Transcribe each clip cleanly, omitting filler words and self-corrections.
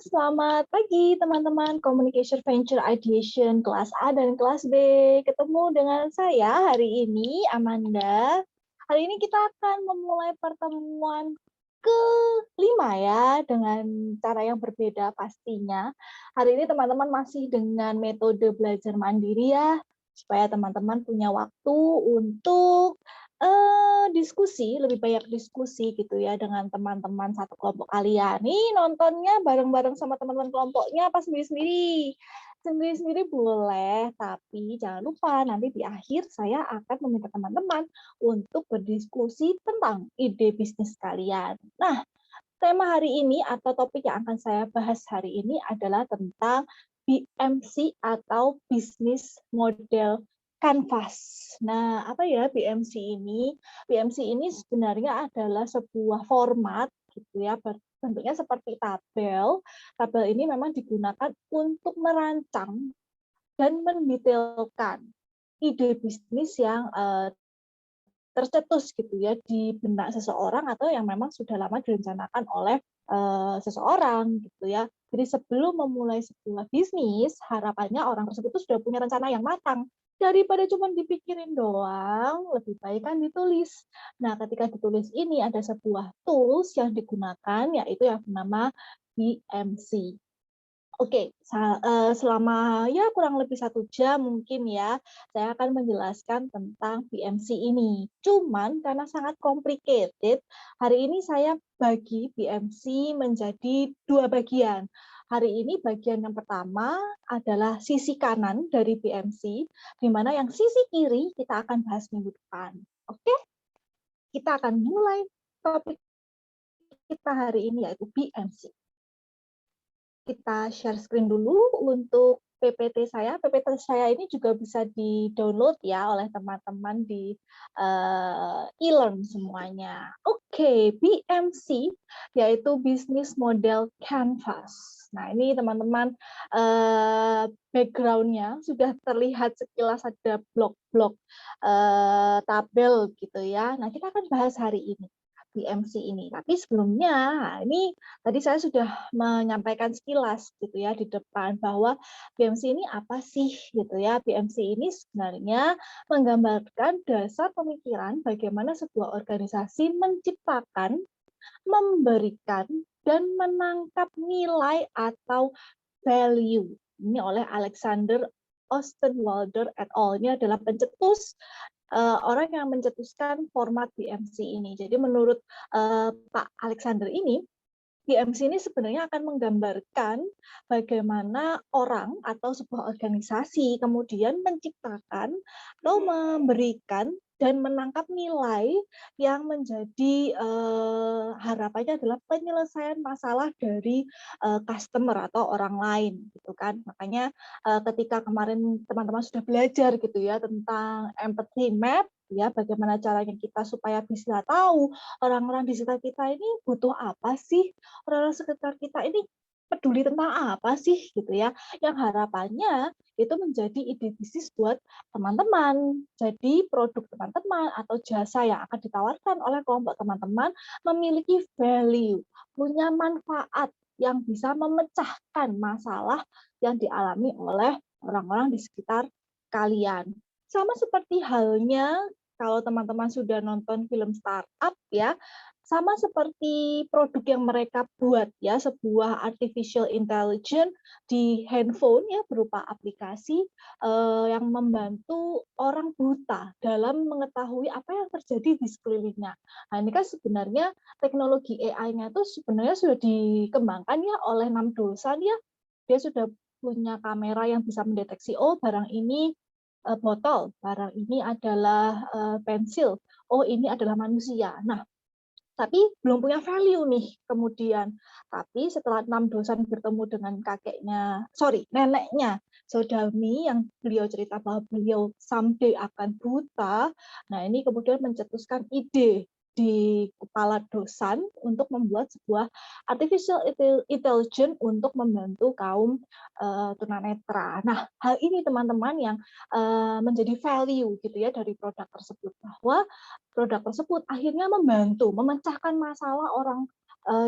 selamat pagi teman-teman Communication Venture Ideation kelas A dan kelas B. Ketemu dengan saya hari ini, Amanda. Hari ini kita akan memulai pertemuan ke-5 ya, dengan cara yang berbeda pastinya. Hari ini teman-teman masih dengan metode belajar mandiri ya, supaya teman-teman punya waktu untuk diskusi, lebih banyak diskusi gitu ya dengan teman-teman satu kelompok kalian. Nih nontonnya bareng-bareng sama teman-teman kelompoknya apa sendiri-sendiri? Sendiri-sendiri boleh, tapi jangan lupa nanti di akhir saya akan meminta teman-teman untuk berdiskusi tentang ide bisnis kalian. Nah, tema hari ini atau topik yang akan saya bahas hari ini adalah tentang BMC atau Business Model Canvas. Nah, apa ya BMC ini? BMC ini sebenarnya adalah sebuah format gitu ya, bentuknya seperti tabel. Tabel ini memang digunakan untuk merancang dan mendetailkan ide bisnis yang tercetus gitu ya di benak seseorang atau yang memang sudah lama direncanakan oleh seseorang gitu ya. Jadi sebelum memulai sebuah bisnis, harapannya orang tersebut tuh sudah punya rencana yang matang. Daripada cuma dipikirin doang, lebih baik kan ditulis. Nah, ketika ditulis ini ada sebuah tools yang digunakan, yaitu yang bernama BMC. Oke, selama ya kurang lebih 1 jam mungkin ya, saya akan menjelaskan tentang BMC ini. Cuman karena sangat complicated, hari ini saya bagi BMC menjadi 2 bagian. Hari ini bagian yang pertama adalah sisi kanan dari BMC, di mana yang sisi kiri kita akan bahas minggu depan. Oke, kita akan mulai topik kita hari ini yaitu BMC. Kita share screen dulu untuk PPT saya. PPT saya ini juga bisa di-download ya oleh teman-teman di e-learn semuanya. Oke, BMC yaitu Business Model Canvas. Nah, ini teman-teman background-nya sudah terlihat sekilas ada blok-blok tabel gitu ya. Nah, kita akan bahas hari ini BMC ini. Tapi sebelumnya, ini tadi saya sudah menyampaikan sekilas gitu ya di depan bahwa BMC ini apa sih gitu ya. BMC ini sebenarnya menggambarkan dasar pemikiran bagaimana sebuah organisasi menciptakan, memberikan, dan menangkap nilai atau value. Ini oleh Alexander Ostenwalder et al. Ini adalah pencetus orang yang mencetuskan format BMC ini. Jadi menurut Pak Alexander ini, BMC ini sebenarnya akan menggambarkan bagaimana orang atau sebuah organisasi kemudian menciptakan atau memberikan dan menangkap nilai yang menjadi harapannya adalah penyelesaian masalah dari customer atau orang lain gitu kan. Makanya ketika kemarin teman-teman sudah belajar gitu ya tentang empathy map ya, bagaimana caranya kita supaya bisa tahu orang-orang di sekitar kita ini butuh apa sih, orang-orang sekitar kita ini peduli tentang apa sih gitu ya, yang harapannya itu menjadi ide bisnis buat teman-teman. Jadi produk teman-teman atau jasa yang akan ditawarkan oleh kelompok teman-teman memiliki value, punya manfaat yang bisa memecahkan masalah yang dialami oleh orang-orang di sekitar kalian. Sama seperti halnya kalau teman-teman sudah nonton film startup ya, sama seperti produk yang mereka buat ya, sebuah artificial intelligence di handphone ya berupa aplikasi yang membantu orang buta dalam mengetahui apa yang terjadi di sekelilingnya. Nah, ini kan sebenarnya teknologi AI-nya itu sebenarnya sudah dikembangkan ya oleh Nam Dosan ya. Dia sudah punya kamera yang bisa mendeteksi, oh barang ini botol, barang ini adalah pensil, oh ini adalah manusia. Nah, tapi belum punya value nih kemudian. Tapi setelah Nam Dosan bertemu dengan neneknya Sodami yang beliau cerita bahwa beliau someday akan buta, nah ini kemudian mencetuskan ide di kepala Dosan untuk membuat sebuah artificial intelligence untuk membantu kaum tunanetra. Nah, hal ini teman-teman yang menjadi value gitu ya dari produk tersebut, bahwa produk tersebut akhirnya membantu memecahkan masalah orang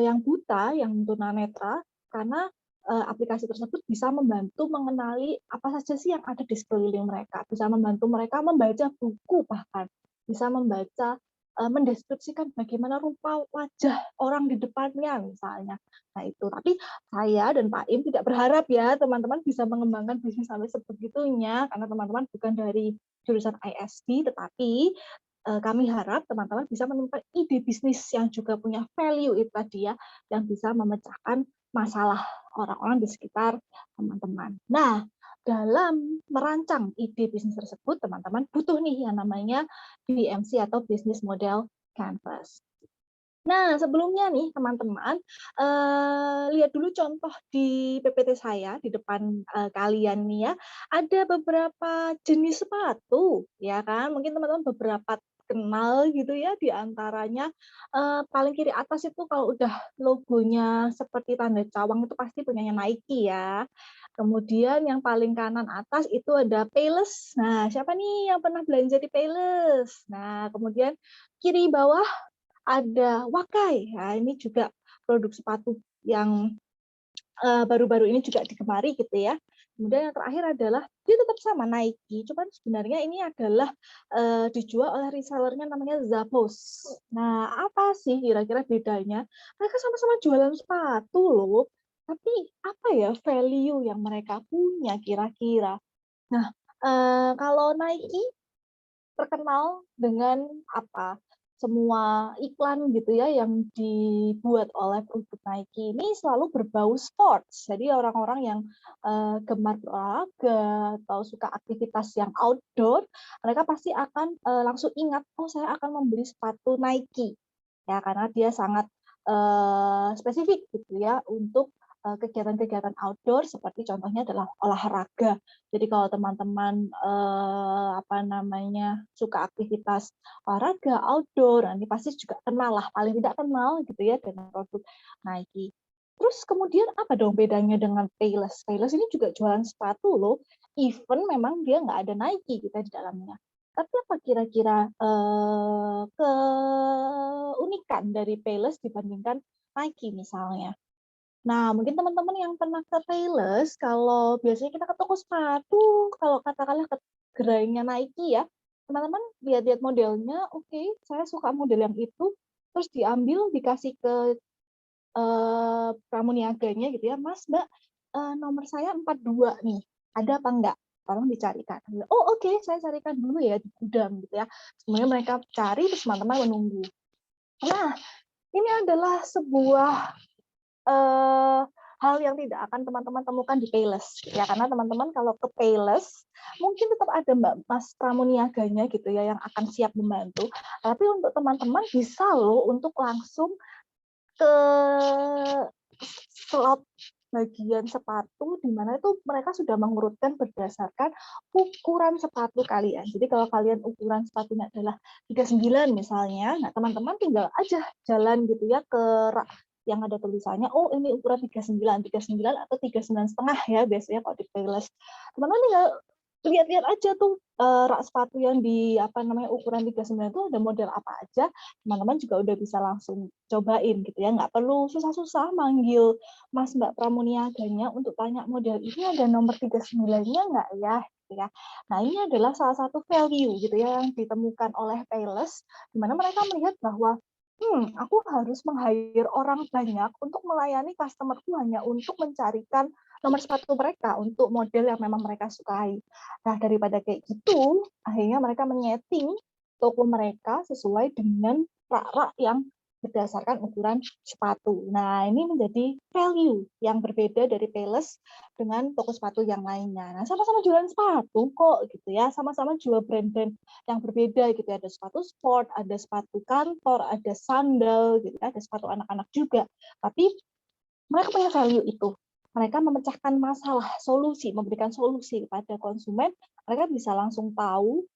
yang buta, yang tunanetra, karena aplikasi tersebut bisa membantu mengenali apa saja sih yang ada di sekeliling mereka, bisa membantu mereka membaca buku bahkan, bisa membaca mendeskripsikan bagaimana rupa wajah orang di depannya misalnya. Nah itu, tapi saya dan Pak Im tidak berharap ya teman-teman bisa mengembangkan bisnis sampai sebegitunya, karena teman-teman bukan dari jurusan ISD, tetapi kami harap teman-teman bisa menemukan ide bisnis yang juga punya value itu tadi ya, yang bisa memecahkan masalah orang-orang di sekitar teman-teman. Nah, dalam merancang ide bisnis tersebut, teman-teman butuh nih yang namanya BMC atau Business Model Canvas. Nah, sebelumnya nih teman-teman, lihat dulu contoh di PPT saya di depan kalian nih ya. Ada beberapa jenis sepatu, ya kan? Mungkin teman-teman beberapa kenal gitu ya, di antaranya paling kiri atas itu kalau udah logonya seperti tanda cawang itu pasti punyanya Nike ya. Kemudian yang paling kanan atas itu ada Payless. Nah, siapa nih yang pernah belanja di Payless? Nah, kemudian kiri bawah ada Wakai. Nah, ini juga produk sepatu yang baru-baru ini juga digemari gitu ya. Kemudian yang terakhir adalah dia tetap sama Nike, cuman sebenarnya ini adalah dijual oleh resellernya namanya Zappos. Nah, apa sih kira-kira bedanya? Mereka sama-sama jualan sepatu loh, tapi apa ya value yang mereka punya kira-kira? Nah, kalau Nike terkenal dengan apa? Semua iklan gitu ya yang dibuat oleh produk Nike ini selalu berbau sports. Jadi orang-orang yang gemar berolahraga atau suka aktivitas yang outdoor, mereka pasti akan langsung ingat, oh saya akan membeli sepatu Nike. Ya, karena dia sangat spesifik gitu ya untuk kegiatan-kegiatan outdoor seperti contohnya adalah olahraga. Jadi kalau teman-teman apa namanya suka aktivitas olahraga outdoor, ini pasti juga kenal lah, paling tidak kenal gitu ya dengan produk Nike. Terus kemudian apa dong bedanya dengan Payless? Payless ini juga jualan sepatu loh, even memang dia nggak ada Nike gitu di dalamnya. Tapi apa kira-kira keunikan dari Payless dibandingkan Nike misalnya? Nah, mungkin teman-teman yang pernah ke Payless, kalau biasanya kita ke toko sepatu, kalau katakanlah ke gerainya Nike ya, teman-teman lihat-lihat modelnya, oke, saya suka model yang itu, terus diambil, dikasih ke pramuniaganya gitu ya, Mas, Mbak, nomor saya 42 nih, ada apa enggak? Tolong dicarikan. Oh oke, saya carikan dulu ya di gudang gitu ya. Kemudian mereka cari, terus teman-teman menunggu. Nah, ini adalah sebuah hal yang tidak akan teman-teman temukan di Payless ya, karena teman-teman kalau ke Payless mungkin tetap ada Mbak Mas pramuniaganya gitu ya yang akan siap membantu, tapi untuk teman-teman bisa loh untuk langsung ke slot bagian sepatu di mana itu mereka sudah mengurutkan berdasarkan ukuran sepatu kalian. Jadi kalau kalian ukuran sepatunya adalah 39 misalnya, nah teman-teman tinggal aja jalan gitu ya ke rak yang ada tulisannya, oh ini ukuran 39 atau 39,5 ya biasanya kalau di Payless. Teman-teman tinggal lihat-lihat aja tuh rak sepatu yang di apa namanya ukuran 39 itu ada model apa aja, teman-teman juga udah bisa langsung cobain gitu ya, nggak perlu susah-susah manggil Mas Mbak pramuniaganya untuk tanya model ini ada nomor 39-nya nggak ya, gitu ya. Nah ini adalah salah satu value gitu ya yang ditemukan oleh Payless, di mana mereka melihat bahwa aku harus meng-hire orang banyak untuk melayani customer-ku hanya untuk mencarikan nomor sepatu mereka untuk model yang memang mereka sukai. Nah, daripada kayak gitu, akhirnya mereka menyeting toko mereka sesuai dengan rak-rak yang berdasarkan ukuran sepatu. Nah, ini menjadi value yang berbeda dari Payless dengan toko sepatu yang lainnya. Nah, sama-sama jualan sepatu kok gitu ya, sama-sama jual brand-brand yang berbeda gitu ya. Ada sepatu sport, ada sepatu kantor, ada sandal gitu ya, ada sepatu anak-anak juga. Tapi mereka punya value itu. Mereka memecahkan masalah, solusi, memberikan solusi kepada konsumen. Mereka bisa langsung tahu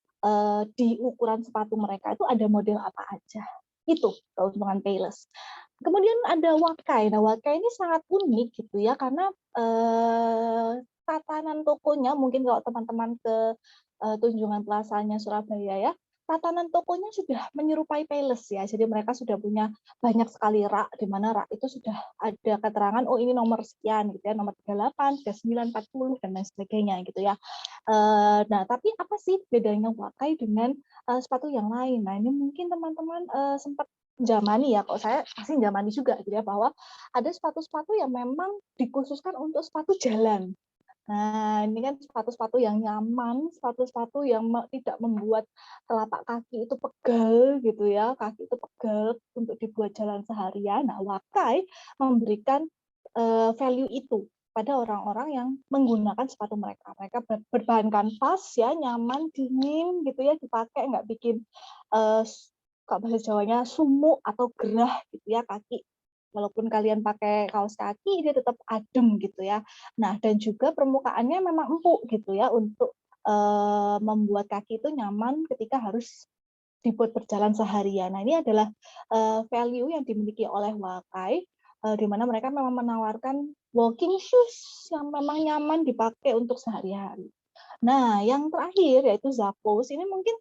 di ukuran sepatu mereka itu ada model apa aja. Itu keuntungan Payless. Kemudian ada Wakai. Nah, Wakai ini sangat unik gitu ya, karena tatanan tokonya mungkin kalau teman-teman ke Tunjungan Plazanya Surabaya ya, tatanan tokonya sudah menyerupai Payless ya. Jadi mereka sudah punya banyak sekali rak, di mana rak itu sudah ada keterangan, oh ini nomor sekian gitu ya, nomor 38, 39, 40 dan lain sebagainya gitu ya. Nah, tapi apa sih bedanya Wakai dengan sepatu yang lain? Nah, ini mungkin teman-teman sempat jamani ya, kalau saya pasti jamani juga gitu ya, bahwa ada sepatu-sepatu yang memang dikhususkan untuk sepatu jalan. Nah, ini kan sepatu-sepatu yang nyaman, sepatu-sepatu yang tidak membuat telapak kaki itu pegal gitu ya, kaki itu pegal untuk dibuat jalan seharian. Nah, Wakai memberikan value itu pada orang-orang yang menggunakan sepatu mereka. Mereka berbahan kanvas ya, nyaman, dingin gitu ya, dipakai nggak bikin kalau bahasa Jawanya sumuk atau gerah gitu ya kaki. Walaupun kalian pakai kaos kaki, dia tetap adem gitu ya. Nah, dan juga permukaannya memang empuk gitu ya untuk membuat kaki itu nyaman ketika harus dibuat berjalan seharian. Nah, ini adalah value yang dimiliki oleh Wakai, di mana mereka memang menawarkan walking shoes yang memang nyaman dipakai untuk sehari-hari. Nah, yang terakhir yaitu Zappos. Ini mungkin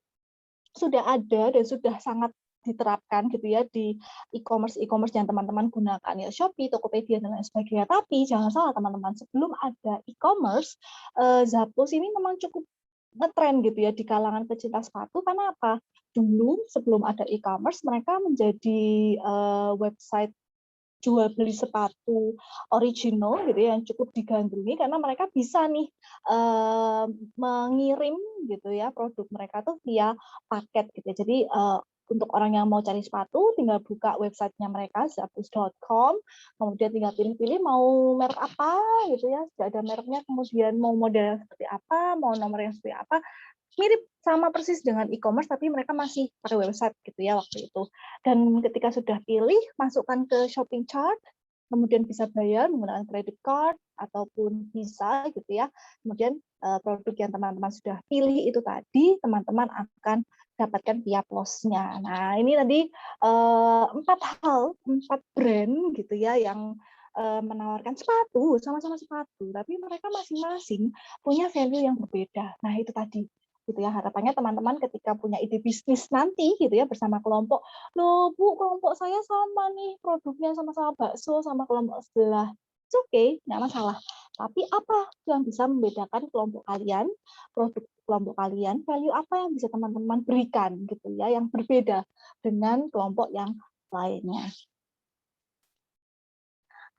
sudah ada dan sudah sangat diterapkan gitu ya di e-commerce yang teman-teman gunakan ya, Shopee, Tokopedia dan lain sebagainya. Tapi jangan salah teman-teman, sebelum ada e-commerce, Zappos ini memang cukup ngetren gitu ya di kalangan pecinta sepatu. Karena apa? Dulu sebelum ada e-commerce mereka menjadi website jual beli sepatu original gitu ya, yang cukup digandrungi karena mereka bisa nih mengirim gitu ya produk mereka tuh via paket gitu ya. Jadi untuk orang yang mau cari sepatu tinggal buka websitenya mereka zappos.com, kemudian tinggal pilih-pilih mau merek apa gitu ya, sudah ada mereknya, kemudian mau model seperti apa, mau nomor yang seperti apa, mirip sama persis dengan e-commerce, tapi mereka masih pakai website gitu ya waktu itu. Dan ketika sudah pilih, masukkan ke shopping cart, kemudian bisa bayar menggunakan credit card ataupun Visa gitu ya. Kemudian produk yang teman-teman sudah pilih itu tadi, teman-teman akan dapatkan via pos-nya. Nah, ini tadi 4 brand gitu ya yang menawarkan sepatu, sama-sama sepatu, tapi mereka masing-masing punya value yang berbeda. Nah, itu tadi gitu ya, harapannya teman-teman ketika punya ide bisnis nanti gitu ya bersama kelompok, loh Bu, kelompok saya sama nih produknya, sama-sama bakso sama kelompok sebelah. It's okay, nggak masalah. Tapi apa yang bisa membedakan kelompok kalian, produk kelompok kalian, value apa yang bisa teman-teman berikan gitu ya, yang berbeda dengan kelompok yang lainnya.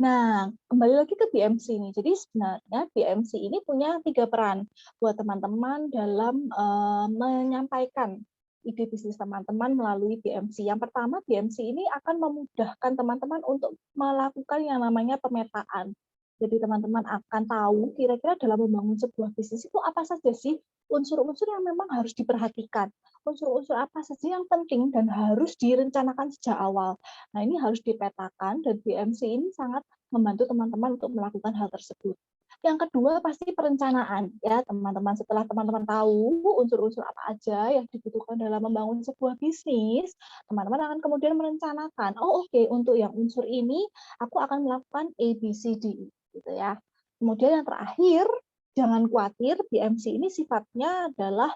Nah, kembali lagi ke BMC ini. Jadi sebenarnya BMC ini punya 3 peran buat teman-teman dalam menyampaikan ide bisnis teman-teman melalui BMC. Yang pertama, BMC ini akan memudahkan teman-teman untuk melakukan yang namanya pemetaan. Jadi teman-teman akan tahu kira-kira dalam membangun sebuah bisnis itu apa saja sih unsur-unsur yang memang harus diperhatikan. Unsur-unsur apa saja yang penting dan harus direncanakan sejak awal. Nah, ini harus dipetakan dan BMC ini sangat membantu teman-teman untuk melakukan hal tersebut. Yang kedua pasti perencanaan ya teman-teman. Setelah teman-teman tahu unsur-unsur apa aja yang dibutuhkan dalam membangun sebuah bisnis, teman-teman akan kemudian merencanakan, oh oke, untuk yang unsur ini aku akan melakukan A, B, C, D gitu ya. Kemudian yang terakhir, jangan khawatir, BMC ini sifatnya adalah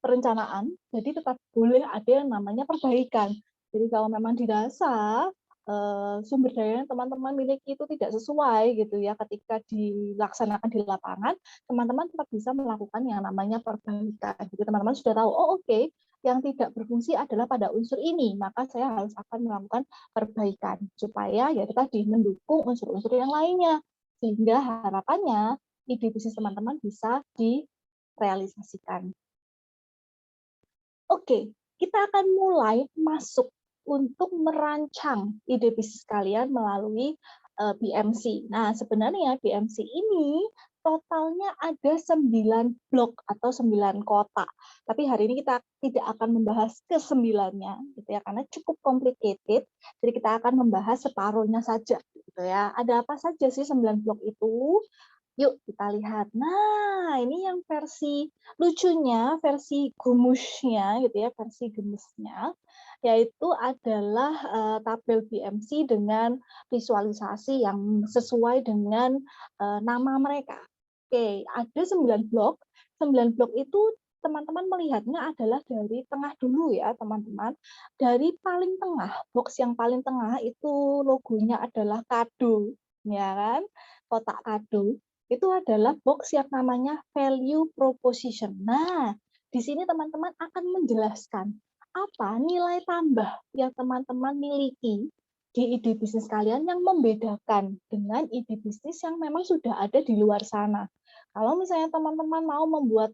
perencanaan, jadi tetap boleh ada yang namanya perbaikan. Jadi kalau memang dirasa sumber daya yang teman-teman miliki itu tidak sesuai gitu ya, ketika dilaksanakan di lapangan, teman-teman tetap bisa melakukan yang namanya perbaikan. Jadi teman-teman sudah tahu, oh oke, yang tidak berfungsi adalah pada unsur ini, maka saya harus akan melakukan perbaikan supaya ya tadi mendukung unsur-unsur yang lainnya, sehingga harapannya ide bisnis teman-teman bisa direalisasikan. Oke, kita akan mulai masuk untuk merancang ide bisnis kalian melalui BMC. Nah, sebenarnya BMC ini totalnya ada 9 blok atau 9 kotak. Tapi hari ini kita tidak akan membahas ke-9-nya gitu ya, karena cukup complicated. Jadi kita akan membahas separuhnya saja gitu ya. Ada apa saja sih 9 blok itu? Yuk kita lihat. Nah, ini yang versi lucunya, versi gumusnya gitu ya, versi gemesnya, yaitu adalah tabel BMC dengan visualisasi yang sesuai dengan nama mereka. Oke, ada 9 blok. 9 blok itu teman-teman melihatnya adalah dari tengah dulu ya, teman-teman. Dari paling tengah, box yang paling tengah itu logonya adalah kado, ya kan? Kotak kado. Itu adalah box yang namanya value proposition. Nah, di sini teman-teman akan menjelaskan apa nilai tambah yang teman-teman miliki di ide bisnis kalian yang membedakan dengan ide bisnis yang memang sudah ada di luar sana. Kalau misalnya teman-teman mau membuat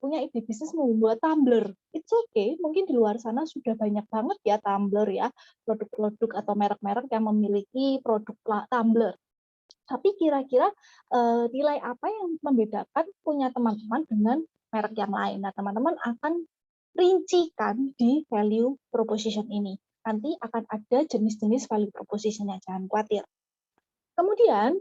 punya ide bisnis membuat tumbler, it's okay. Mungkin di luar sana sudah banyak banget ya tumbler ya, produk-produk atau merek-merek yang memiliki produk tumbler. Tapi kira-kira nilai apa yang membedakan punya teman-teman dengan merek yang lain? Nah, teman-teman akan rincikan di value proposition ini. Nanti akan ada jenis-jenis value proposition-nya, jangan khawatir. Kemudian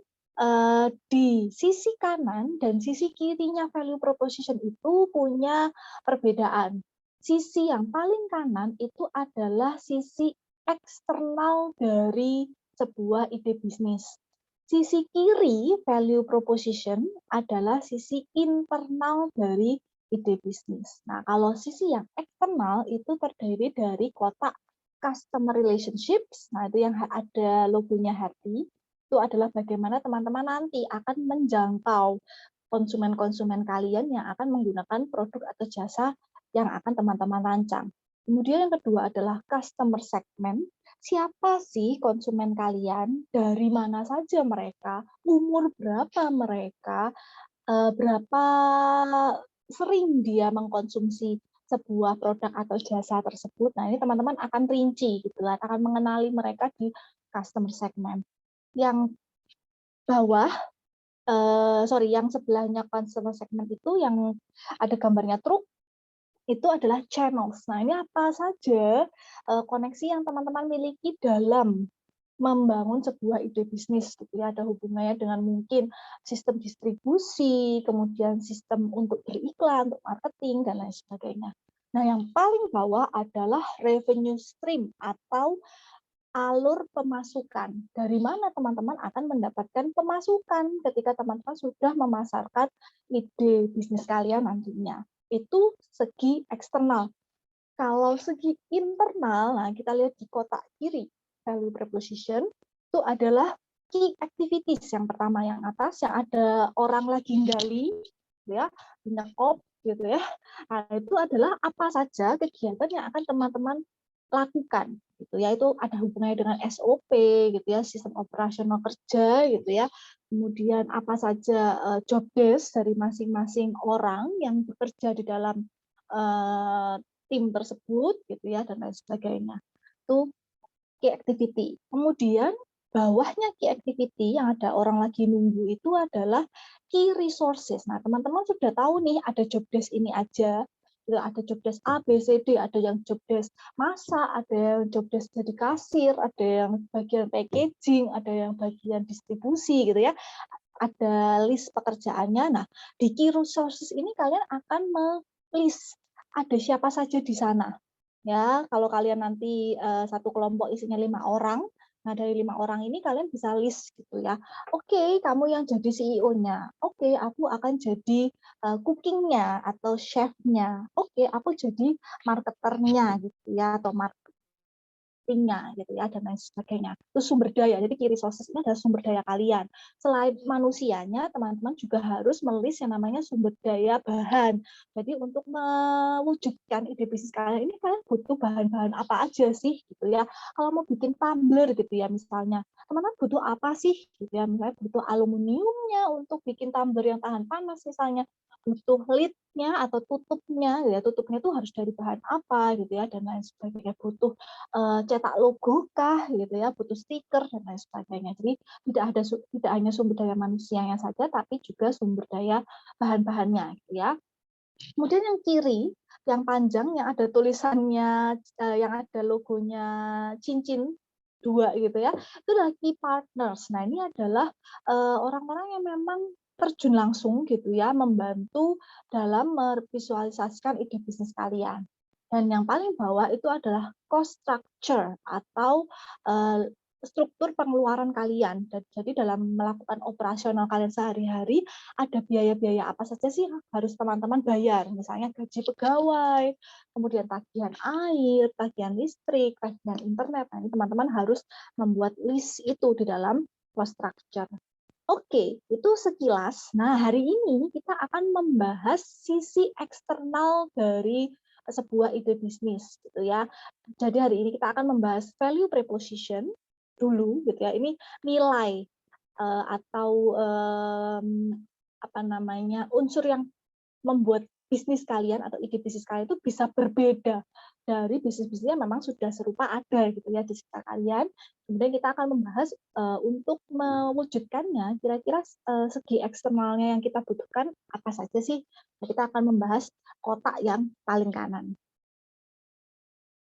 di sisi kanan dan sisi kirinya value proposition itu punya perbedaan. Sisi yang paling kanan itu adalah sisi eksternal dari sebuah ide bisnis. Sisi kiri value proposition adalah sisi internal dari ide bisnis. Nah, kalau sisi yang eksternal itu terdiri dari kotak customer relationships. Nah, itu yang ada logonya Hardy. Itu adalah bagaimana teman-teman nanti akan menjangkau konsumen-konsumen kalian yang akan menggunakan produk atau jasa yang akan teman-teman rancang. Kemudian yang kedua adalah customer segment. Siapa sih konsumen kalian? Dari mana saja mereka? Umur berapa mereka? Berapa sering dia mengkonsumsi sebuah produk atau jasa tersebut. Nah, ini teman-teman akan rinci gitu lah, akan mengenali mereka di customer segment. Yang bawah yang sebelahnya customer segment itu yang ada gambarnya truk itu adalah channels. Nah, ini apa saja koneksi yang teman-teman miliki dalam membangun sebuah ide bisnis gitu ya, ada hubungannya dengan mungkin sistem distribusi, kemudian sistem untuk beriklan, untuk marketing dan lain sebagainya. Nah, yang paling bawah adalah revenue stream atau alur pemasukan. Dari mana teman-teman akan mendapatkan pemasukan ketika teman-teman sudah memasarkan ide bisnis kalian nantinya. Itu segi eksternal. Kalau segi internal, nah kita lihat di kotak kiri, value proposition, itu adalah key activities. Yang pertama yang atas, yang ada orang lagi gali, ya, nyekop, gitu ya. Nah, itu adalah apa saja kegiatan yang akan teman-teman lakukan, gitu ya. Itu ada hubungannya dengan SOP, gitu ya, sistem operasional kerja, gitu ya. Kemudian apa saja job desk dari masing-masing orang yang bekerja di dalam tim tersebut gitu ya dan lain sebagainya. Itu key activity. Kemudian bawahnya key activity yang ada orang lagi nunggu itu adalah key resources. Nah, teman-teman sudah tahu nih ada job desk ini aja. Ada job desk A, B, C, D, ada yang job desk masak, ada yang job desk jadi kasir, ada yang bagian packaging, ada yang bagian distribusi gitu ya. Ada list pekerjaannya. Nah, di key resources ini kalian akan list ada siapa saja di sana. Ya, kalau kalian nanti satu kelompok isinya 5 orang, nah dari 5 orang ini kalian bisa list gitu ya. Oke, kamu yang jadi CEO-nya. Oke, aku akan jadi cooking-nya atau chef-nya. Oke, aku jadi marketernya gitu ya atau gitu ya dan lain sebagainya. Itu sumber daya. Jadi key resources ini adalah sumber daya kalian. Selain manusianya, teman-teman juga harus melis yang namanya sumber daya bahan. Jadi untuk mewujudkan ide bisnis kalian ini kalian butuh bahan-bahan apa aja sih gitu ya. Kalau mau bikin tumbler gitu ya misalnya, teman-teman butuh apa sih gitu ya. Misalnya butuh aluminiumnya untuk bikin tumbler yang tahan panas misalnya. Butuh lid-nya atau tutupnya, ya tutupnya itu harus dari bahan apa gitu ya dan lain sebagainya. Butuh cetak logo kah gitu ya, butuh stiker dan lain sebagainya. Jadi tidak hanya sumber daya manusianya saja tapi juga sumber daya bahan-bahannya gitu ya. Kemudian yang kiri, yang panjang yang ada tulisannya yang ada logonya cincin dua gitu ya, itu adalah key partners. Nah, ini adalah orang-orang yang memang terjun langsung gitu ya, membantu dalam memvisualisasikan ide bisnis kalian. Dan yang paling bawah itu adalah cost structure atau struktur pengeluaran kalian. Jadi dalam melakukan operasional kalian sehari-hari, ada biaya-biaya apa saja sih yang harus teman-teman bayar. Misalnya gaji pegawai, kemudian tagihan air, tagihan listrik, tagihan internet. Nah, ini teman-teman harus membuat list itu di dalam cost structure. Oke, itu sekilas. Nah, hari ini kita akan membahas sisi eksternal dari sebuah ide bisnis, gitu ya. Jadi hari ini kita akan membahas value proposition dulu, gitu ya. Ini nilai atau apa namanya unsur yang membuat bisnis kalian atau ide bisnis kalian itu bisa berbeda dari bisnis-bisnis yang memang sudah serupa ada gitu ya di sekitar kalian. Kemudian kita akan membahas untuk mewujudkannya kira-kira segi eksternalnya yang kita butuhkan apa saja sih. Nah, kita akan membahas kotak yang paling kanan.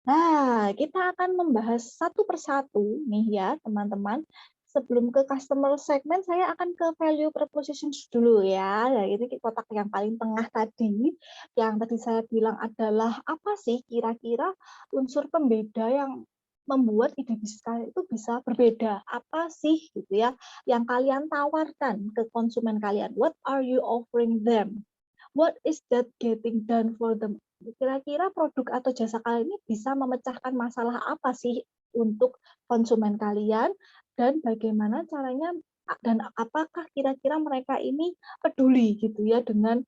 Nah, kita akan membahas satu persatu nih ya teman-teman. Sebelum ke customer segment, saya akan ke value propositions dulu ya. Nah, ini kotak yang paling tengah tadi, yang tadi saya bilang adalah apa sih kira-kira unsur pembeda yang membuat ide bisnis kalian itu bisa berbeda. Apa sih gitu ya yang kalian tawarkan ke konsumen kalian? What are you offering them? What is that getting done for them? Kira-kira produk atau jasa kalian ini bisa memecahkan masalah apa sih untuk konsumen kalian? Dan bagaimana caranya dan apakah kira-kira mereka ini peduli gitu ya dengan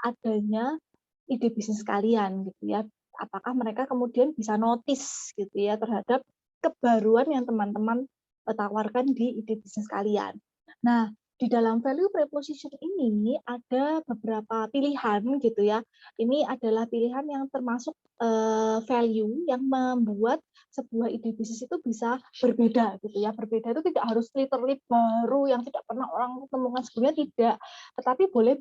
adanya ide bisnis kalian gitu ya. Apakah mereka kemudian bisa notice gitu ya terhadap kebaruan yang teman-teman tawarkan di ide bisnis kalian. Nah, di dalam value proposition ini ada beberapa pilihan gitu ya. Ini adalah pilihan yang termasuk value yang membuat sebuah ide bisnis itu bisa berbeda gitu ya. Berbeda itu tidak harus literally baru yang tidak pernah orang temukan sebelumnya, tidak, tetapi boleh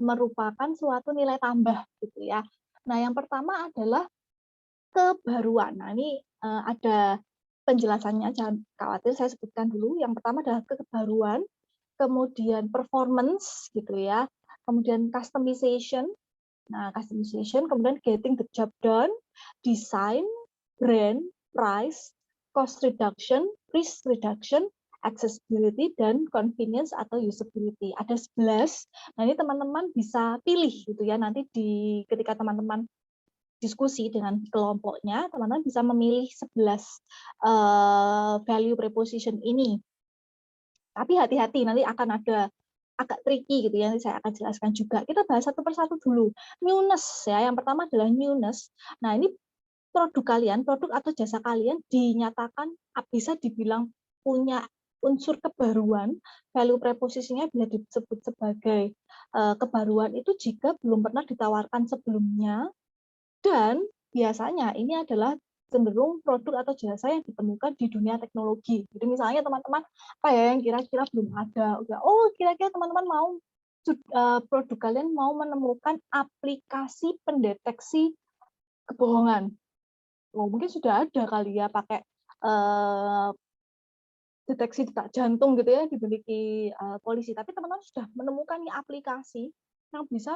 merupakan suatu nilai tambah gitu ya. Nah, yang pertama adalah kebaruan. Nah, ini ada penjelasannya, jangan khawatir saya sebutkan dulu. Yang pertama adalah kebaruan, kemudian performance gitu ya, kemudian customization. Nah, customization, kemudian getting the job done, design, brand, price, cost reduction, risk reduction, accessibility, dan convenience atau usability. Ada 11. Nah, ini teman-teman bisa pilih gitu ya. Nanti ketika teman-teman diskusi dengan kelompoknya, teman-teman bisa memilih 11 value preposition ini. Tapi hati-hati, nanti akan ada agak tricky gitu ya, nanti saya akan jelaskan juga. Kita bahas satu persatu dulu. Newness ya, yang pertama adalah newness. Nah, ini produk kalian, produk atau jasa kalian dinyatakan bisa dibilang punya unsur kebaruan, value prepositionnya bisa disebut sebagai kebaruan itu jika belum pernah ditawarkan sebelumnya, dan biasanya ini adalah cenderung produk atau jasa yang ditemukan di dunia teknologi. Jadi misalnya teman-teman, apa ya yang kira-kira belum ada? Oh, kira-kira teman-teman mau produk kalian mau menemukan aplikasi pendeteksi kebohongan. Oh, mungkin sudah ada kali ya pakai deteksi detak jantung gitu ya dimiliki polisi. Tapi teman-teman sudah menemukan nih aplikasi yang bisa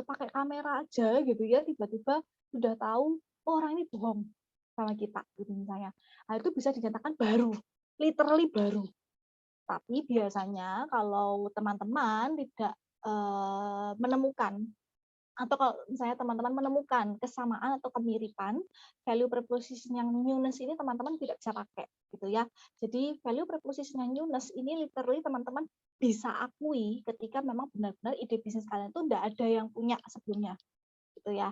pakai kamera aja gitu ya, tiba-tiba sudah tahu oh, orang ini bohong sama kita gitu misalnya. Nah, itu bisa dinyatakan baru, literally baru. Tapi biasanya kalau teman-teman tidak menemukan, atau kalau misalnya teman-teman menemukan kesamaan atau kemiripan, value preposition yang newness ini teman-teman tidak bisa pakai gitu ya. Jadi value preposition yang newness ini literally teman-teman bisa akui ketika memang benar-benar ide bisnis kalian itu tidak ada yang punya sebelumnya gitu ya.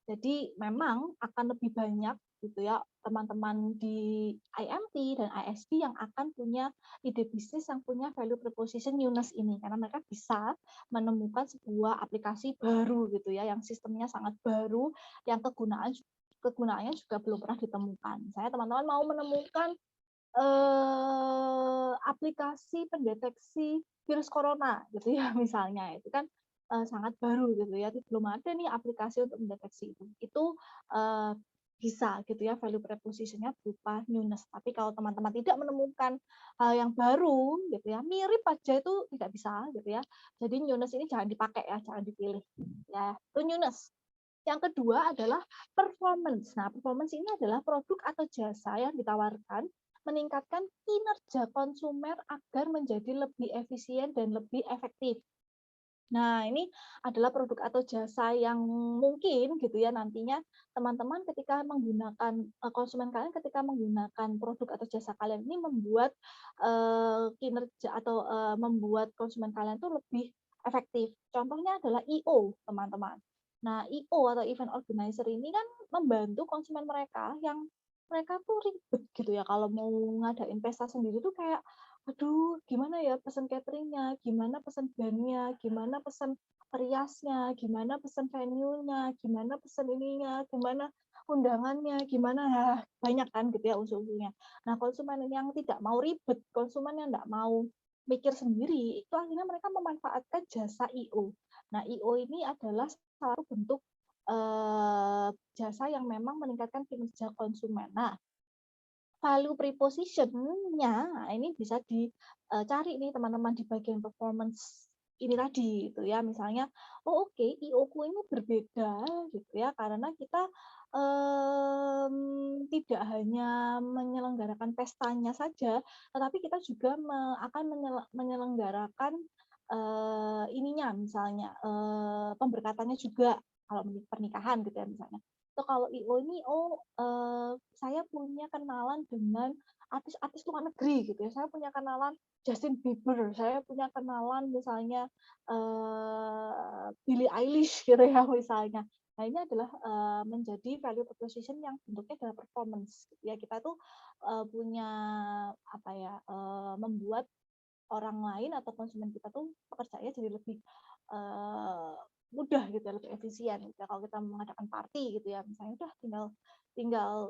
Jadi memang akan lebih banyak gitu ya teman-teman di IMT dan ISP yang akan punya ide bisnis yang punya value proposition newness ini, karena mereka bisa menemukan sebuah aplikasi baru gitu ya yang sistemnya sangat baru, yang kegunaannya juga belum pernah ditemukan. Saya teman-teman mau menemukan aplikasi pendeteksi virus corona gitu ya misalnya, itu kan sangat baru gitu ya, belum ada nih aplikasi untuk mendeteksi itu. Itu bisa gitu ya value preposition-nya berupa newness. Tapi kalau teman-teman tidak menemukan hal yang baru gitu ya, mirip aja itu tidak bisa gitu ya. Jadi newness ini jangan dipakai ya, jangan dipilih ya. Itu newness. Yang kedua adalah performance. Nah, performance ini adalah produk atau jasa yang ditawarkan meningkatkan kinerja konsumen agar menjadi lebih efisien dan lebih efektif. Nah, ini adalah produk atau jasa yang mungkin gitu ya nantinya teman-teman ketika menggunakan konsumen kalian ketika menggunakan produk atau jasa kalian ini membuat kinerja atau membuat konsumen kalian tuh lebih efektif. Contohnya adalah I/O, teman-teman. Nah, I/O atau event organizer ini kan membantu konsumen mereka yang mereka tuh ribet gitu ya kalau mau ngadain pesta sendiri tuh kayak aduh, gimana ya pesen cateringnya, gimana pesen bandnya, gimana pesen periasnya, gimana pesen venue-nya, gimana pesen ininya, gimana undangannya, gimana nah, banyak kan gitu ya unsur-unsurnya. Nah, konsumen yang tidak mau ribet, konsumen yang tidak mau mikir sendiri, itu akhirnya mereka memanfaatkan jasa I/O. Nah, I/O ini adalah satu bentuk jasa yang memang meningkatkan kinerja konsumen. Nah, value preposition-nya ini bisa dicari nih teman-teman di bagian performance ini tadi gitu ya. Misalnya, oh oke, IO-ku ini berbeda gitu ya karena kita tidak hanya menyelenggarakan pestanya saja, tetapi kita juga akan menyelenggarakan ininya misalnya pemberkatannya juga kalau pernikahan gitu ya misalnya. So, kalau IO ini, saya punya kenalan dengan artis-artis luar negeri gitu ya. Saya punya kenalan Justin Bieber, saya punya kenalan misalnya Billie Eilish gitu ya misalnya. Nah, ini adalah menjadi value proposition yang bentuknya adalah performance. Gitu ya, kita tuh punya apa ya, membuat orang lain atau konsumen kita tuh pekerjaannya jadi lebih mudah gitu ya, lebih efisien gitu ya. Kalau kita mengadakan party gitu ya, misalnya udah tinggal tinggal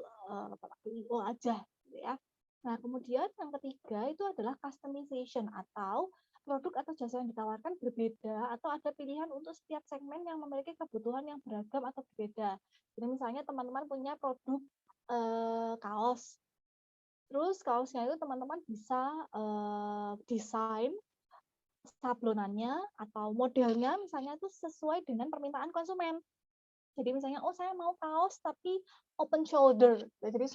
IO aja gitu ya. Nah, kemudian yang ketiga itu adalah customization atau produk atau jasa yang ditawarkan berbeda atau ada pilihan untuk setiap segmen yang memiliki kebutuhan yang beragam atau berbeda. Jadi misalnya teman-teman punya produk kaos. Terus kaosnya itu teman-teman bisa desain sablonannya atau modelnya misalnya itu sesuai dengan permintaan konsumen. Jadi misalnya, oh saya mau kaos tapi open shoulder, jadi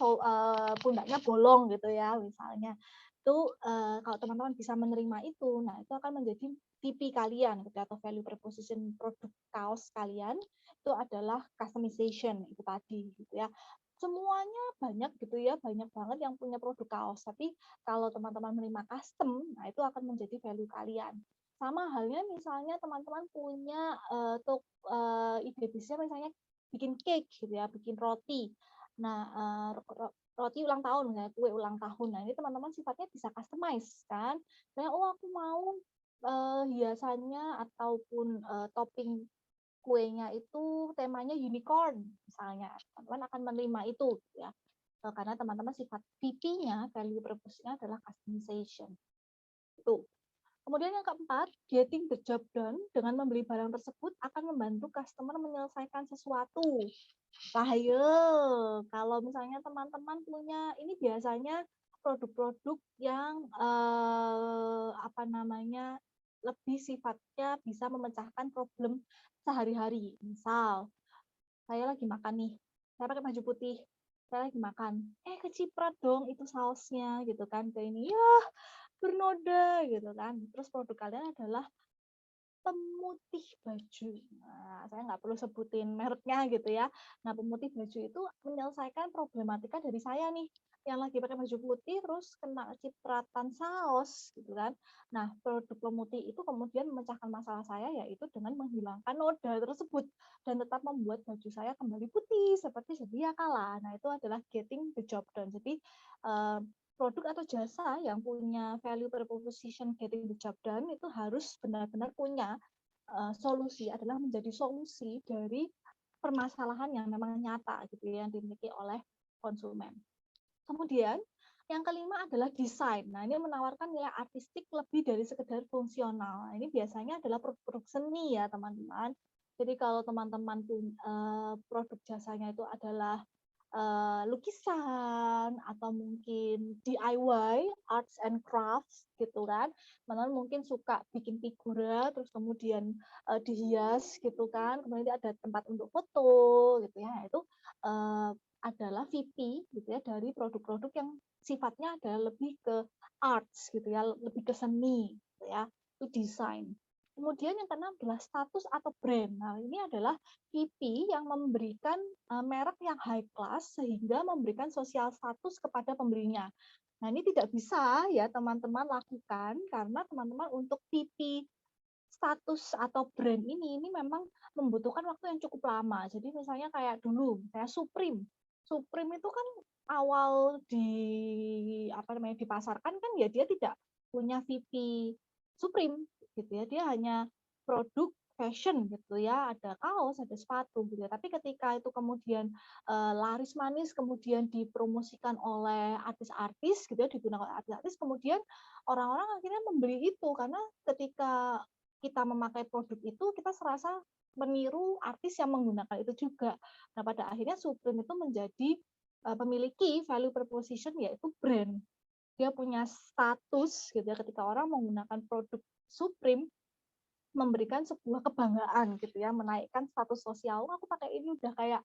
pundaknya bolong gitu ya misalnya. Itu kalau teman-teman bisa menerima itu, nah itu akan menjadi TP kalian gitu atau value proposition produk kaos kalian itu adalah customization itu tadi gitu ya. Semuanya banyak gitu ya, banyak banget yang punya produk kaos, tapi kalau teman-teman menerima custom, nah itu akan menjadi value kalian. Sama halnya misalnya teman-teman punya ide bisnisnya misalnya bikin cake gitu ya, bikin roti. Nah, roti ulang tahun misalnya kue ulang tahun. Nah, ini teman-teman sifatnya bisa customize kan. Misalnya, oh aku mau hiasannya ataupun topping kuenya itu temanya unicorn misalnya. Teman-teman akan menerima itu gitu ya. Karena teman-teman sifat VP-nya, value proposition-nya adalah customization. Itu. Kemudian yang keempat, getting the job done dengan membeli barang tersebut akan membantu customer menyelesaikan sesuatu. Nah, kalau misalnya teman-teman punya, ini biasanya produk-produk yang apa namanya lebih sifatnya bisa memecahkan problem sehari-hari. Misal, saya lagi makan nih, saya pakai baju putih, saya lagi makan, keciprat dong itu sausnya gitu kan ke ini, ya bernoda gitu kan. Terus produk kalian adalah pemutih baju. Nah, saya nggak perlu sebutin mereknya gitu ya. Nah, pemutih baju itu menyelesaikan problematika dari saya nih, yang lagi pakai baju putih terus kena cipratan saus gitu kan. Nah, produk pemutih itu kemudian memecahkan masalah saya yaitu dengan menghilangkan noda tersebut dan tetap membuat baju saya kembali putih seperti sedia kala. Nah, itu adalah getting the job done. Jadi produk atau jasa yang punya value proposition getting the job done itu harus benar-benar punya solusi, adalah menjadi solusi dari permasalahan yang memang nyata gitu ya, yang dimiliki oleh konsumen. Kemudian yang kelima adalah desain. Nah, ini menawarkan nilai artistik lebih dari sekedar fungsional. Nah, ini biasanya adalah produk seni ya, teman-teman. Jadi kalau teman-teman produk jasanya itu adalah lukisan atau mungkin DIY, arts and crafts gitu kan. Teman-teman mungkin suka bikin figura terus kemudian dihias gitu kan. Kemudian ada tempat untuk foto gitu ya. Itu adalah VP gitu ya dari produk-produk yang sifatnya adalah lebih ke arts gitu ya, lebih ke seni gitu ya, itu desain. Kemudian yang keenam adalah status atau brand. Nah, ini adalah VP yang memberikan merek yang high class sehingga memberikan sosial status kepada pembelinya. Nah, ini tidak bisa ya teman-teman lakukan karena teman-teman untuk VP status atau brand ini memang membutuhkan waktu yang cukup lama. Jadi misalnya kayak dulu, saya Supreme. Supreme itu kan awal dipasarkan kan ya dia tidak punya VP Supreme gitu ya. Dia hanya produk fashion gitu ya, ada kaos, ada sepatu gitu ya. Tapi ketika itu kemudian laris manis kemudian dipromosikan oleh artis-artis gitu ya, digunakan oleh artis-artis, kemudian orang-orang akhirnya membeli itu karena ketika kita memakai produk itu, kita serasa meniru artis yang menggunakan itu juga. Nah, pada akhirnya Supreme itu menjadi memiliki value proposition yaitu brand. Dia punya status gitu ya ketika orang menggunakan produk Supreme memberikan sebuah kebanggaan gitu ya, menaikkan status sosial. Oh, aku pakai ini udah kayak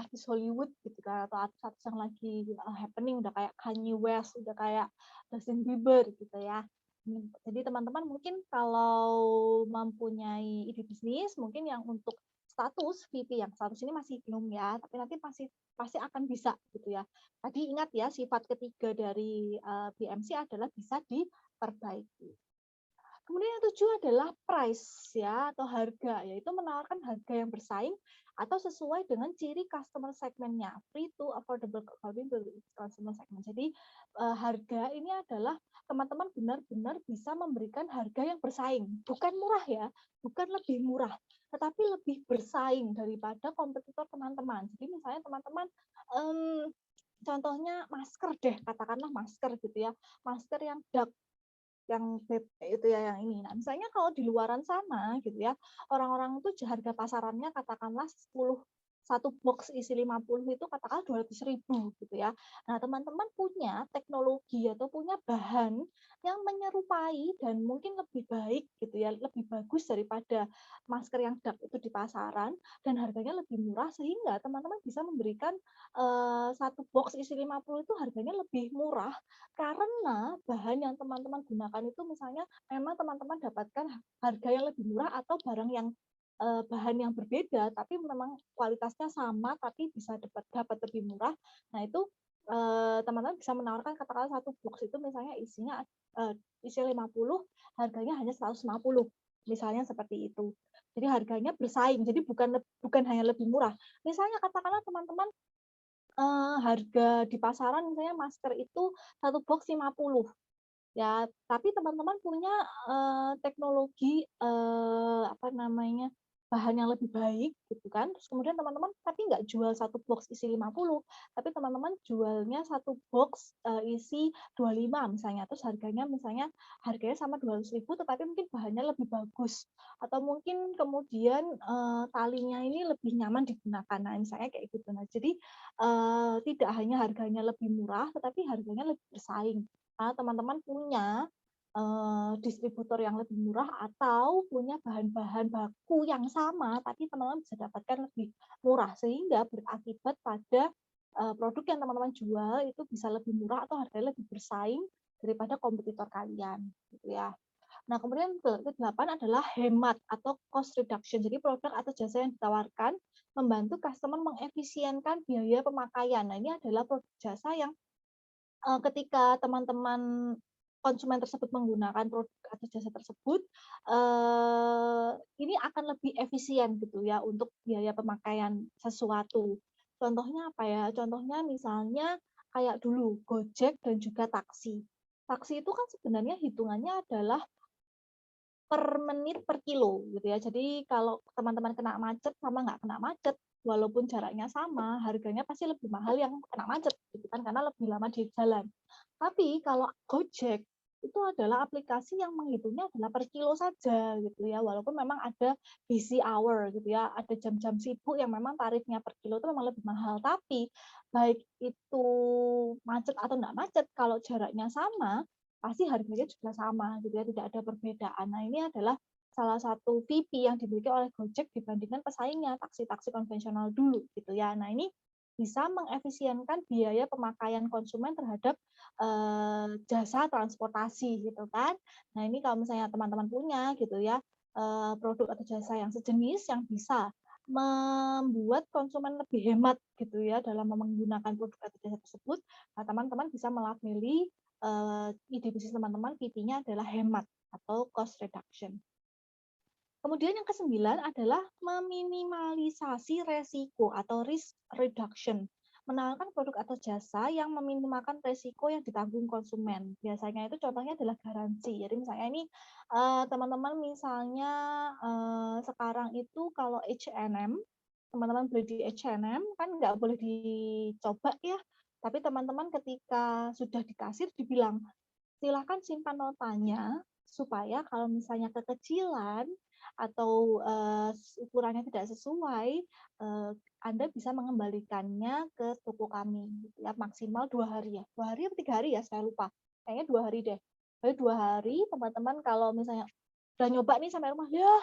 artis Hollywood gitu kan, atau artis yang lagi happening udah kayak Kanye West, udah kayak Justin Bieber gitu ya. Jadi teman-teman mungkin kalau mempunyai ide bisnis, mungkin yang untuk status VP yang status ini masih belum ya, tapi nanti pasti akan bisa gitu ya. Tadi ingat ya sifat ketiga dari BMC adalah bisa diperbaiki. Kemudian yang tujuh adalah price ya atau harga, yaitu menawarkan harga yang bersaing atau sesuai dengan ciri customer segmentnya, free to affordable according to customer segment. Jadi harga ini adalah teman-teman benar-benar bisa memberikan harga yang bersaing, bukan murah ya, bukan lebih murah, tetapi lebih bersaing daripada kompetitor teman-teman. Jadi misalnya teman-teman contohnya masker deh, katakanlah masker gitu ya, masker yang dark yang itu ya yang ini. Nah, misalnya kalau di luaran sana gitu ya, orang-orang itu harga pasarannya katakanlah 10 satu box isi 50 itu katakanlah 200.000 gitu ya. Nah, teman-teman punya teknologi atau punya bahan yang menyerupai dan mungkin lebih baik gitu ya, lebih bagus daripada masker yang dark itu di pasaran dan harganya lebih murah sehingga teman-teman bisa memberikan satu box isi 50 itu harganya lebih murah karena bahan yang teman-teman gunakan itu misalnya memang teman-teman dapatkan harga yang lebih murah atau barang yang bahan yang berbeda tapi memang kualitasnya sama tapi bisa dapat lebih murah. Nah, itu teman-teman bisa menawarkan katakanlah satu box itu misalnya isinya isi 50, harganya hanya 150. Misalnya seperti itu. Jadi harganya bersaing. Jadi bukan hanya lebih murah. Misalnya katakanlah teman-teman harga di pasaran misalnya masker itu satu box 50 ya, tapi teman-teman punya teknologi apa namanya bahan yang lebih baik gitu kan. Terus kemudian teman-teman tapi nggak jual satu box isi 50, tapi teman-teman jualnya satu box isi 25 misalnya. Terus harganya sama 200.000 tetapi mungkin bahannya lebih bagus atau mungkin kemudian talinya ini lebih nyaman digunakan. Nah, misalnya kayak gitu. Nah, jadi tidak hanya harganya lebih murah tetapi harganya lebih bersaing teman-teman punya distributor yang lebih murah atau punya bahan-bahan baku yang sama, tapi teman-teman bisa dapatkan lebih murah sehingga berakibat pada produk yang teman-teman jual itu bisa lebih murah atau harganya lebih bersaing daripada kompetitor kalian, gitu ya. Nah, kemudian ke-8 adalah hemat atau cost reduction. Jadi produk atau jasa yang ditawarkan membantu customer mengefisienkan biaya pemakaian. Nah, ini adalah produk jasa yang ketika teman-teman konsumen tersebut menggunakan produk atau jasa tersebut, ini akan lebih efisien gitu ya untuk biaya pemakaian sesuatu. Contohnya apa ya? Contohnya misalnya kayak dulu Gojek dan juga taksi. Taksi itu kan sebenarnya hitungannya adalah per menit per kilo gitu ya. Jadi kalau teman-teman kena macet sama nggak kena macet, walaupun jaraknya sama, harganya pasti lebih mahal yang kena macet gitu kan karena lebih lama di jalan. Tapi kalau Gojek itu adalah aplikasi yang menghitungnya adalah per kilo saja gitu ya. Walaupun memang ada busy hour gitu ya, ada jam-jam sibuk yang memang tarifnya per kilo itu memang lebih mahal. Tapi baik itu macet atau nggak macet, kalau jaraknya sama, pasti harganya juga sama gitu ya, tidak ada perbedaan. Nah, ini adalah salah satu VP yang dimiliki oleh Gojek dibandingkan pesaingnya taksi-taksi konvensional dulu gitu ya. Nah, ini bisa mengefisienkan biaya pemakaian konsumen terhadap jasa transportasi gitu kan. Nah, ini kalau misalnya teman-teman punya gitu ya produk atau jasa yang sejenis yang bisa membuat konsumen lebih hemat gitu ya dalam menggunakan produk atau jasa tersebut, nah teman-teman bisa milih ide bisnis teman-teman PP-nya adalah hemat atau cost reduction. Kemudian yang kesembilan adalah meminimalisasi resiko atau risk reduction. Menawarkan produk atau jasa yang meminimalkan resiko yang ditanggung konsumen. Biasanya itu contohnya adalah garansi. Jadi misalnya ini teman-teman misalnya sekarang itu kalau H&M, teman-teman beli di H&M kan nggak boleh dicoba ya. Tapi teman-teman ketika sudah di kasir dibilang, silakan simpan notanya supaya kalau misalnya kekecilan atau ukurannya tidak sesuai, Anda bisa mengembalikannya ke toko kami, gitu ya, maksimal 2 hari ya. 2 hari atau 3 hari ya, saya lupa. Kayaknya 2 hari deh. Jadi 2 hari teman-teman kalau misalnya udah nyoba nih sampai rumah, ya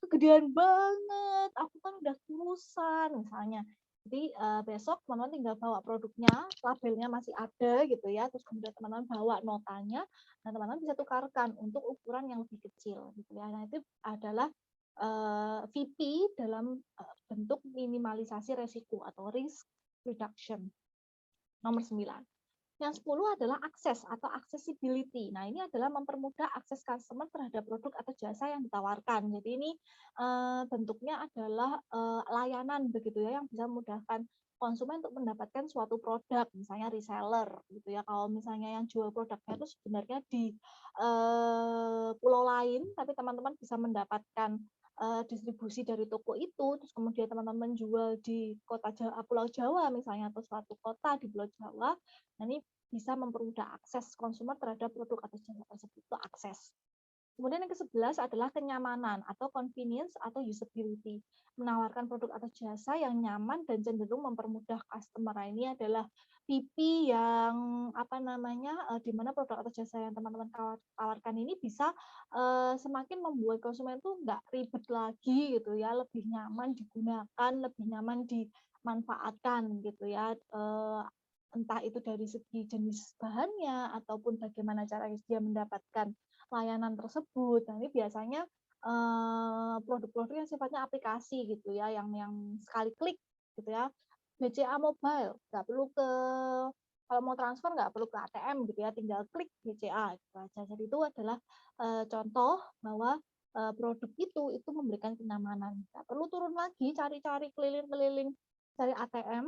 kegedean banget, aku kan udah kelulusan misalnya. Jadi besok teman-teman tinggal bawa produknya, labelnya masih ada gitu ya, terus kemudian teman-teman bawa notanya, dan teman-teman bisa tukarkan untuk ukuran yang lebih kecil gitu ya. Nah itu adalah VP dalam bentuk minimalisasi resiko atau risk reduction. Nomor 9. Yang 10 adalah akses atau accessibility. Nah, ini adalah mempermudah akses customer terhadap produk atau jasa yang ditawarkan. Jadi ini bentuknya adalah layanan begitu ya yang bisa memudahkan konsumen untuk mendapatkan suatu produk, misalnya reseller gitu ya. Kalau misalnya yang jual produknya itu sebenarnya di pulau lain, tapi teman-teman bisa mendapatkan distribusi dari toko itu, terus kemudian teman-teman jual di kota Jawa, Pulau Jawa misalnya atau suatu kota di Pulau Jawa. Nah, ini bisa mempermudah akses konsumer terhadap produk atau jasa tersebut, itu akses. Kemudian yang ke-11 adalah kenyamanan atau convenience atau usability. Menawarkan produk atau jasa yang nyaman dan cenderung mempermudah customer. Nah, ini adalah PP yang di mana produk atau jasa yang teman-teman tawarkan ini bisa semakin membuat konsumen tuh nggak ribet lagi gitu ya, lebih nyaman digunakan, lebih nyaman dimanfaatkan gitu ya. Entah itu dari segi jenis bahannya ataupun bagaimana cara dia mendapatkan layanan tersebut. Nah, ini biasanya produk-produk yang sifatnya aplikasi gitu ya, yang sekali klik gitu ya. BCA Mobile, nggak perlu kalau mau transfer nggak perlu ke ATM gitu ya, tinggal klik BCA gitu aja. Jadi itu adalah contoh bahwa produk itu memberikan kenyamanan. Nggak perlu turun lagi cari-cari keliling-keliling cari ATM.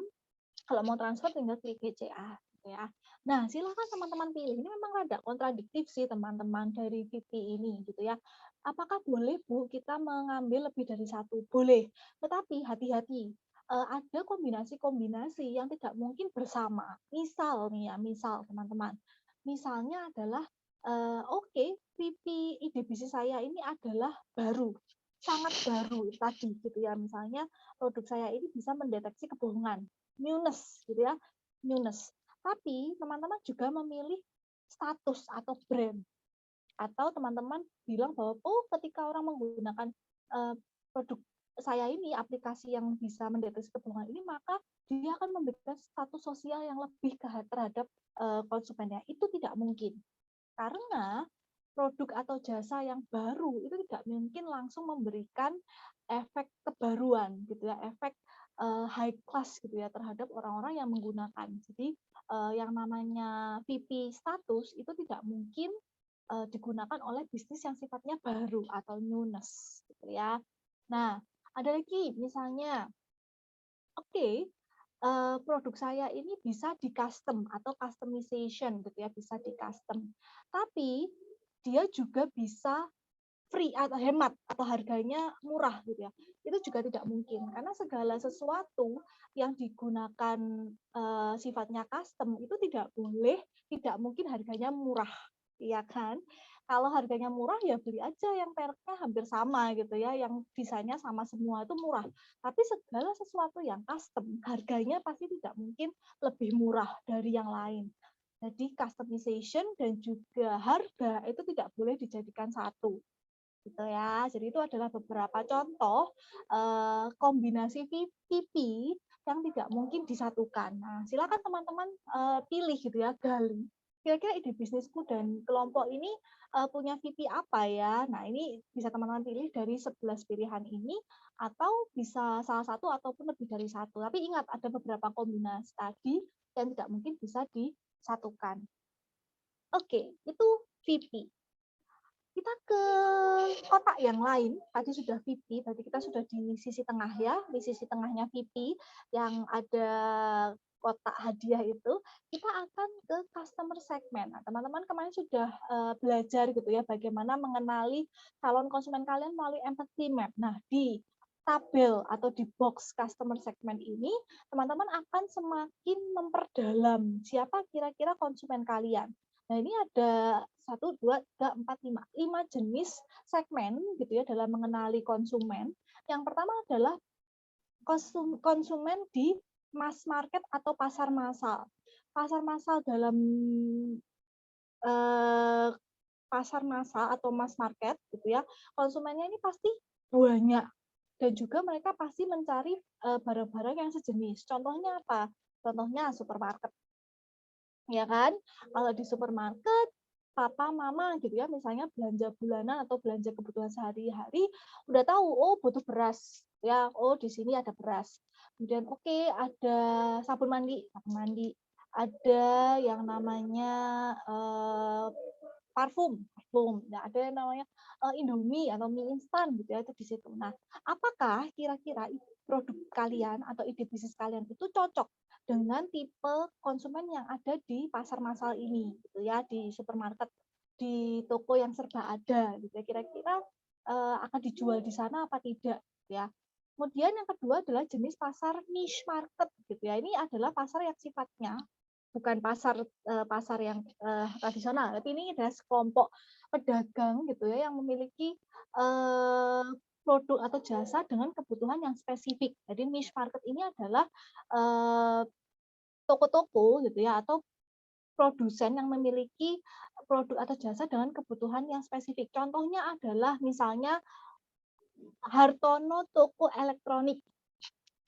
Kalau mau transfer tinggal klik BCA. Ya. Nah, silakan teman-teman pilih. Ini memang rada kontradiktif sih teman-teman dari VP ini gitu ya. Apakah boleh Bu kita mengambil lebih dari satu? Boleh. Tetapi hati-hati. Ada kombinasi-kombinasi yang tidak mungkin bersama. Misal nih ya, misal teman-teman. Misalnya adalah oke, VP ide bisnis saya ini adalah baru. Sangat baru tadi gitu ya. Misalnya produk saya ini bisa mendeteksi kebohongan, newness gitu ya, newness. Tapi teman-teman juga memilih status atau brand, atau teman-teman bilang bahwa ketika orang menggunakan produk saya ini, aplikasi yang bisa mendeteksi kebohongan ini, maka dia akan memberikan status sosial yang lebih terhadap konsumennya. Itu tidak mungkin, karena produk atau jasa yang baru itu tidak mungkin langsung memberikan efek kebaruan gitu ya, efek high class gitu ya terhadap orang-orang yang menggunakan. Jadi yang namanya VP status itu tidak mungkin digunakan oleh bisnis yang sifatnya baru atau newness gitu ya. Nah, ada lagi misalnya, oke, produk saya ini bisa di custom atau customization gitu ya, bisa di custom. Tapi dia juga bisa free atau hemat atau harganya murah gitu ya. Itu juga tidak mungkin karena segala sesuatu yang digunakan sifatnya custom itu tidak mungkin harganya murah, ya kan? Kalau harganya murah ya beli aja yang mereknya hampir sama gitu ya, yang desainnya sama semua itu murah. Tapi segala sesuatu yang custom harganya pasti tidak mungkin lebih murah dari yang lain. Jadi customization dan juga harga itu tidak boleh dijadikan satu gitu ya. Jadi itu adalah beberapa contoh kombinasi VP yang tidak mungkin disatukan. Nah, silakan teman-teman pilih gitu ya, gali. Kira-kira ide bisnisku dan kelompok ini punya VP apa ya? Nah, ini bisa teman-teman pilih dari 11 pilihan ini, atau bisa salah satu ataupun lebih dari satu. Tapi ingat, ada beberapa kombinasi tadi yang tidak mungkin bisa disatukan. Oke, itu VP. Kita ke kotak yang lain. Tadi sudah VP, tadi kita sudah di sisi tengah ya, di sisi tengahnya VP yang ada kotak hadiah itu. Kita akan ke customer segment. Nah, teman-teman kemarin sudah belajar gitu ya, bagaimana mengenali calon konsumen kalian melalui empathy map. Nah, di tabel atau di box customer segment ini, teman-teman akan semakin memperdalam siapa kira-kira konsumen kalian. Nah, ini ada 1, 2, 3, 4, 5 jenis segmen gitu ya dalam mengenali konsumen. Yang pertama adalah konsumen di mass market atau pasar massal. Pasar massal dalam pasar massal atau mass market gitu ya, konsumennya ini pasti banyak dan juga mereka pasti mencari barang-barang yang sejenis. Contohnya apa? Contohnya supermarket. Ya kan? Kalau di supermarket, papa, mama gitu ya, misalnya belanja bulanan atau belanja kebutuhan sehari-hari, udah tahu, oh butuh beras, ya, oh di sini ada beras. Kemudian oke, ada sabun mandi, ada yang namanya parfum, ya, ada yang namanya Indomie atau mie instan gitu ya, itu di situ. Nah, apakah kira-kira produk kalian atau ide bisnis kalian itu cocok dengan tipe konsumen yang ada di pasar massal ini gitu ya, di supermarket, di toko yang serba ada gitu ya, kira-kira akan dijual di sana apa tidak ya. Kemudian yang kedua adalah jenis pasar niche market gitu ya. Ini adalah pasar yang sifatnya bukan pasar yang tradisional, tapi ini adalah sekelompok pedagang gitu ya yang memiliki produk atau jasa dengan kebutuhan yang spesifik. Jadi niche market ini adalah toko-toko gitu ya atau produsen yang memiliki produk atau jasa dengan kebutuhan yang spesifik. Contohnya adalah misalnya Hartono Toko Elektronik.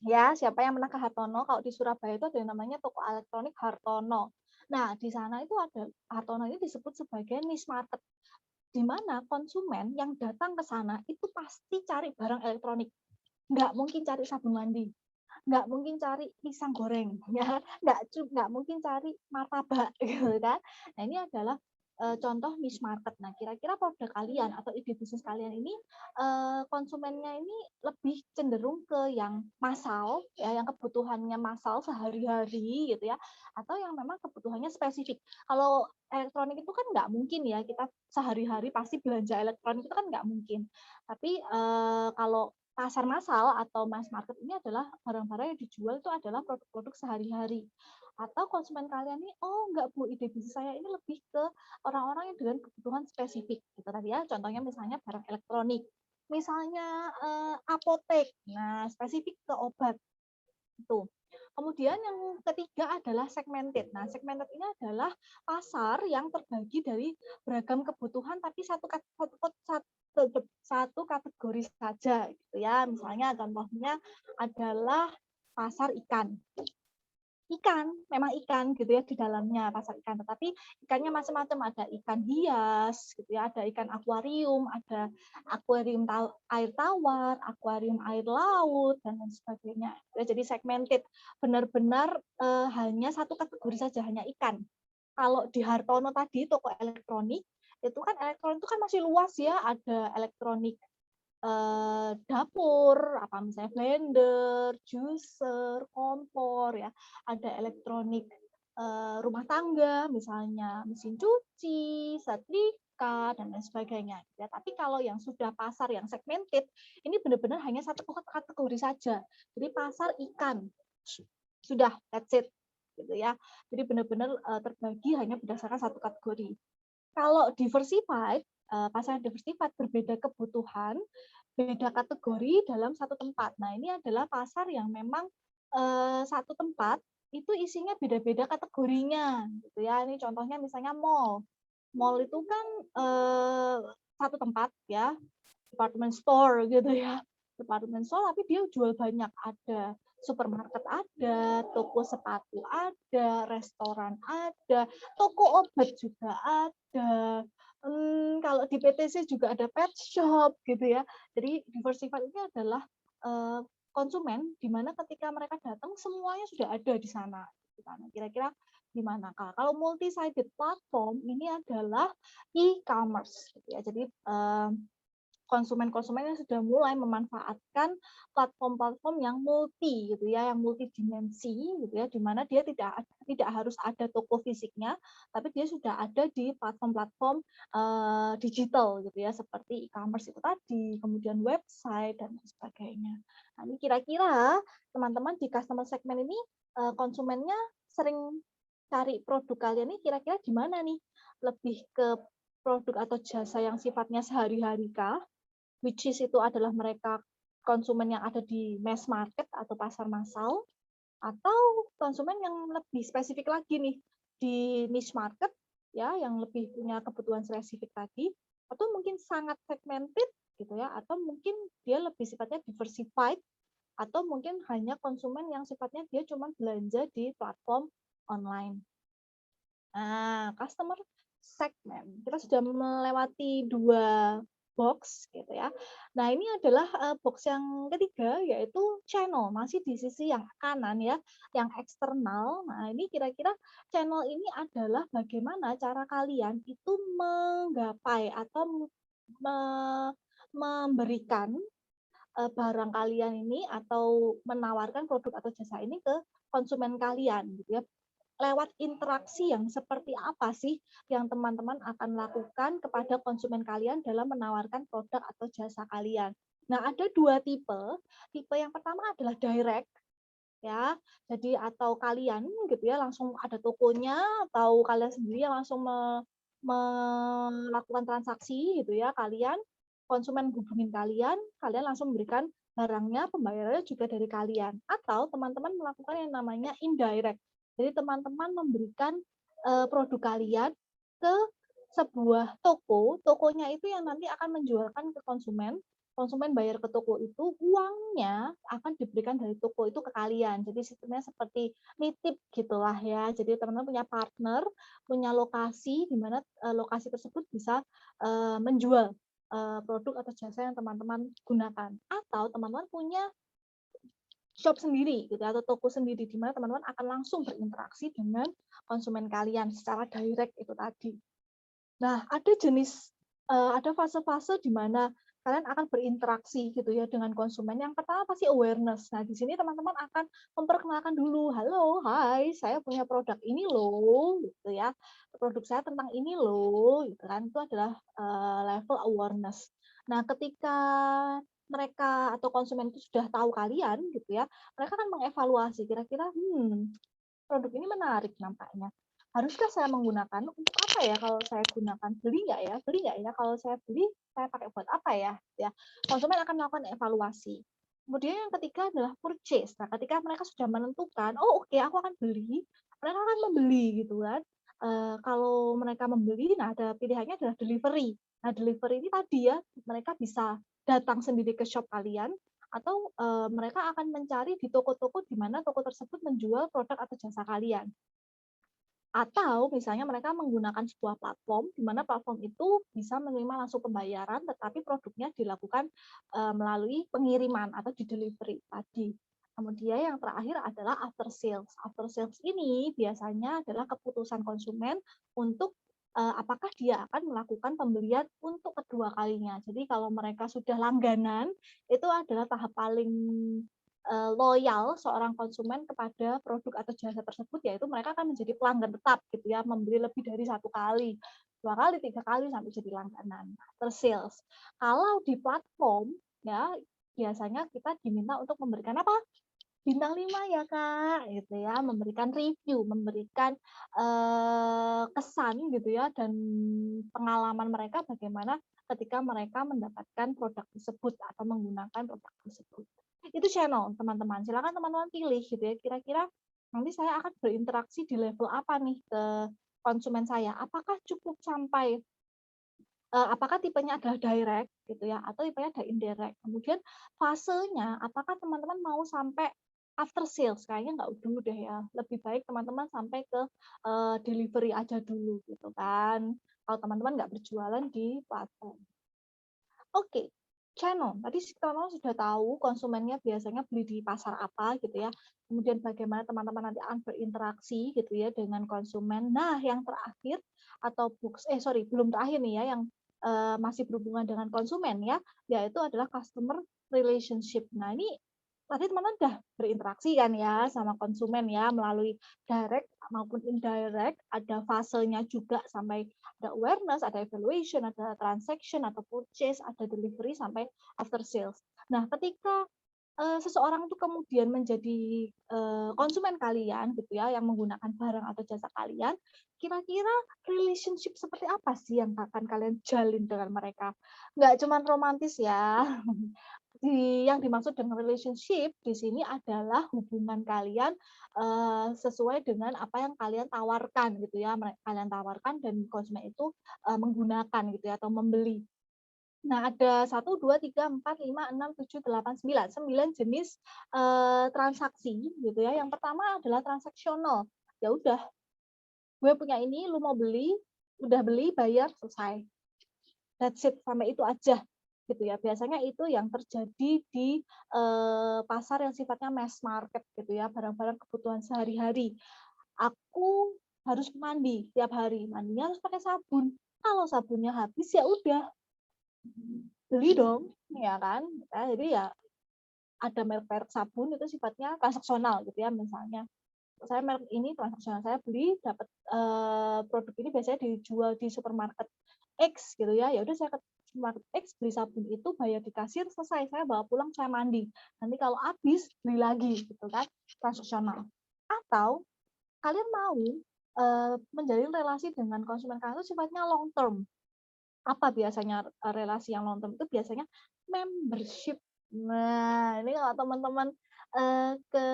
Ya, siapa yang pernah ke Hartono? Kalau di Surabaya itu ada yang namanya toko elektronik Hartono. Nah, di sana itu ada Hartono ini disebut sebagai niche market, di mana konsumen yang datang ke sana itu pasti cari barang elektronik. Nggak mungkin cari sabun mandi, nggak mungkin cari pisang goreng, ya, nggak mungkin cari martabak, gitu kan. Nah, ini adalah contoh niche market. Nah, kira-kira produk kalian atau ide bisnis kalian ini konsumennya ini lebih cenderung ke yang massal, ya, yang kebutuhannya massal sehari-hari gitu ya, atau yang memang kebutuhannya spesifik. Kalau elektronik itu kan nggak mungkin ya kita sehari-hari pasti belanja elektronik itu kan nggak mungkin. Tapi kalau pasar massal atau mass market ini adalah barang-barang yang dijual itu adalah produk-produk sehari-hari. Atau konsumen kalian ini, oh enggak Bu, ide bisnis saya ini lebih ke orang-orang yang dengan kebutuhan spesifik gitu tadi ya. Contohnya misalnya barang elektronik, misalnya apotek, nah spesifik ke obat itu. Kemudian yang ketiga adalah segmented. Nah, segmented ini adalah pasar yang terbagi dari beragam kebutuhan tapi satu kategori saja gitu ya. Misalnya contohnya adalah pasar ikan. Memang ikan gitu ya di dalamnya pasar ikan, tetapi ikannya macam-macam, ada ikan hias gitu ya, ada ikan akuarium, ada akuarium air tawar, akuarium air laut dan lain sebagainya. Ya, jadi segmented, benar-benar hanya satu kategori saja, hanya ikan. Kalau di Hartono tadi toko elektronik itu kan elektronik itu kan masih luas ya, ada elektronik dapur, apa misalnya blender, juicer, kompor ya, ada elektronik rumah tangga, misalnya mesin cuci, setrika dan lain sebagainya. Ya, tapi kalau yang sudah pasar yang segmented, ini benar-benar hanya satu kategori saja. Jadi pasar ikan, sudah that's it, gitu ya. Jadi benar-benar terbagi hanya berdasarkan satu kategori. Kalau diversified, pasar diversified berbeda kebutuhan, beda kategori dalam satu tempat. Nah, ini adalah pasar yang memang satu tempat itu isinya beda-beda kategorinya, gitu ya. Ini contohnya misalnya mall. Mall itu kan satu tempat ya, department store gitu ya. Department store tapi dia jual banyak, ada supermarket ada, toko sepatu ada, restoran ada, toko obat juga ada. Kalau di PTC juga ada pet shop gitu ya. Jadi diversified ini adalah konsumen di mana ketika mereka datang semuanya sudah ada di sana. Kira-kira gimana Kak? Kalau multi-sided platform ini adalah e-commerce gitu ya. Jadi konsumen-konsumen yang sudah mulai memanfaatkan platform-platform yang multi gitu ya, yang multidimensi gitu ya, di mana dia tidak harus ada toko fisiknya, tapi dia sudah ada di platform-platform digital gitu ya, seperti e-commerce itu tadi, kemudian website dan sebagainya. Nah, ini kira-kira teman-teman di customer segment ini konsumennya sering cari produk kalian ini kira-kira gimana nih? Lebih ke produk atau jasa yang sifatnya sehari-hari kah? Which is itu adalah mereka konsumen yang ada di mass market atau pasar massal, atau konsumen yang lebih spesifik lagi nih di niche market ya, yang lebih punya kebutuhan spesifik tadi, atau mungkin sangat segmented gitu ya, atau mungkin dia lebih sifatnya diversified, atau mungkin hanya konsumen yang sifatnya dia cuma belanja di platform online. Nah, customer segment. Kita sudah melewati 2 box gitu ya. Nah, ini adalah box yang ketiga yaitu channel, masih di sisi yang kanan ya, yang eksternal. Nah, ini kira-kira channel ini adalah bagaimana cara kalian itu menggapai atau memberikan barang kalian ini atau menawarkan produk atau jasa ini ke konsumen kalian gitu ya. Lewat interaksi yang seperti apa sih yang teman-teman akan lakukan kepada konsumen kalian dalam menawarkan produk atau jasa kalian. Nah, ada 2 tipe. Tipe yang pertama adalah direct ya. Jadi atau kalian gitu ya langsung ada tokonya atau kalian sendiri yang langsung melakukan transaksi gitu ya. Kalian konsumen hubungin kalian, kalian langsung memberikan barangnya, pembayarannya juga dari kalian. Atau teman-teman melakukan yang namanya indirect. Jadi teman-teman memberikan produk kalian ke sebuah toko, tokonya itu yang nanti akan menjualkan ke konsumen, konsumen bayar ke toko itu, uangnya akan diberikan dari toko itu ke kalian. Jadi sistemnya seperti nitip gitulah ya. Jadi teman-teman punya partner, punya lokasi di mana lokasi tersebut bisa menjual produk atau jasa yang teman-teman gunakan. Atau teman-teman punya shop sendiri gitu atau toko sendiri di mana teman-teman akan langsung berinteraksi dengan konsumen kalian secara direct itu tadi. Nah, ada fase-fase di mana kalian akan berinteraksi gitu ya dengan konsumen. Yang pertama pasti awareness. Nah, di sini teman-teman akan memperkenalkan dulu, "Halo, hai, saya punya produk ini loh," gitu ya. "Produk saya tentang ini loh," gitu kan. Itu adalah level awareness. Nah, ketika mereka atau konsumen itu sudah tahu kalian gitu ya, mereka akan mengevaluasi kira-kira, produk ini menarik nampaknya. Haruskah saya menggunakan? Untuk apa ya kalau saya gunakan? Beli nggak ya? Beli nggak ya? Kalau saya beli, saya pakai buat apa ya? Ya, konsumen akan melakukan evaluasi. Kemudian yang ketiga adalah purchase. Nah, ketika mereka sudah menentukan, oh oke, aku akan beli, mereka akan membeli gitu kan. Kalau mereka membeli, nah ada pilihannya adalah delivery. Nah, delivery ini tadi ya, mereka bisa datang sendiri ke shop kalian, atau mereka akan mencari di toko-toko di mana toko tersebut menjual produk atau jasa kalian. Atau misalnya mereka menggunakan sebuah platform di mana platform itu bisa menerima langsung pembayaran, tetapi produknya dilakukan melalui pengiriman atau di delivery tadi. Kemudian yang terakhir adalah after sales. After sales ini biasanya adalah keputusan konsumen untuk apakah dia akan melakukan pembelian untuk kedua kalinya. Jadi kalau mereka sudah langganan, itu adalah tahap paling loyal seorang konsumen kepada produk atau jasa tersebut, yaitu mereka akan menjadi pelanggan tetap gitu ya, membeli lebih dari 1 kali, 2 kali, 3 kali sampai jadi langganan. Sales. Kalau di platform ya biasanya kita diminta untuk memberikan apa? Bintang 5 ya Kak, gitu ya, memberikan review, memberikan kesan gitu ya dan pengalaman mereka bagaimana ketika mereka mendapatkan produk tersebut atau menggunakan produk tersebut. Itu channel teman-teman. Silakan teman-teman pilih gitu ya. Kira-kira nanti saya akan berinteraksi di level apa nih ke konsumen saya? Apakah cukup sampai apakah tipenya adalah direct gitu ya atau tipenya ada indirect. Kemudian fasenya apakah teman-teman mau sampai after sales kayaknya nggak dulu deh ya. Lebih baik teman-teman sampai ke delivery aja dulu gitu kan. Kalau teman-teman nggak berjualan di platform. Oke, channel. Tadi teman-teman sudah tahu konsumennya biasanya beli di pasar apa gitu ya. Kemudian bagaimana teman-teman nanti akan berinteraksi gitu ya dengan konsumen. Nah, yang terakhir atau belum terakhir nih ya, yang masih berhubungan dengan konsumen ya, yaitu adalah customer relationship. Nah, ini tadi teman-teman udah berinteraksi kan ya sama konsumen ya melalui direct maupun indirect, ada fasenya juga sampai ada awareness, ada evaluation, ada transaction atau purchase, ada delivery sampai after sales. Nah, ketika seseorang itu kemudian menjadi konsumen kalian gitu ya, yang menggunakan barang atau jasa kalian, kira-kira relationship seperti apa sih yang akan kalian jalin dengan mereka? Nggak cuma romantis ya. Yang dimaksud dengan relationship di sini adalah hubungan kalian sesuai dengan apa yang kalian tawarkan gitu ya, kalian tawarkan dan konsumen itu menggunakan gitu ya atau membeli. Nah, ada 1, 2, 3, 4, 5, 6, 7, 8, 9. 9 jenis transaksi gitu ya. Yang pertama adalah transaksional. Ya udah, gue punya ini, lu mau beli, udah beli, bayar, selesai. That's it, sampai itu aja gitu ya. Biasanya itu yang terjadi di pasar yang sifatnya mass market gitu ya, barang-barang kebutuhan sehari-hari. Aku harus mandi tiap hari, mandinya harus pakai sabun. Kalau sabunnya habis ya udah beli dong, ya kan? Nah, jadi ya ada merek-merek sabun itu sifatnya transaksional gitu ya, misalnya saya merek ini transaksional, saya beli dapat produk ini biasanya dijual di supermarket X gitu ya. Ya udah saya ke supermarket X beli sabun itu, bayar di kasir, selesai. Saya bawa pulang, saya mandi. Nanti kalau habis beli lagi gitu kan, transaksional. Atau kalian mau menjalin relasi dengan konsumen kalian itu sifatnya long term. Apa biasanya relasi yang long term itu biasanya membership. Nah, ini kalau teman-teman ke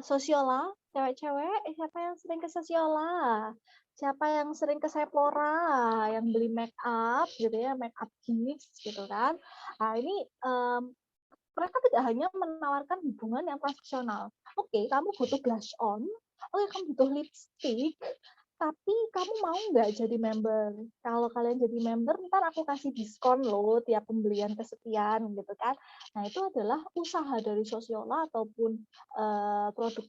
Sosiola, cewek-cewek, siapa yang sering ke Sosiola? Siapa yang sering ke Sephora, yang beli make up gitu ya, make up gigs gitu kan. Nah, ini mereka tidak hanya menawarkan hubungan yang transaksional. Oke, kamu butuh blush on, oke, kamu butuh lipstick, tapi kamu mau nggak jadi member? Kalau kalian jadi member, ntar aku kasih diskon loh tiap pembelian kesekian gitu kan. Nah, itu adalah usaha dari Sosiola ataupun produk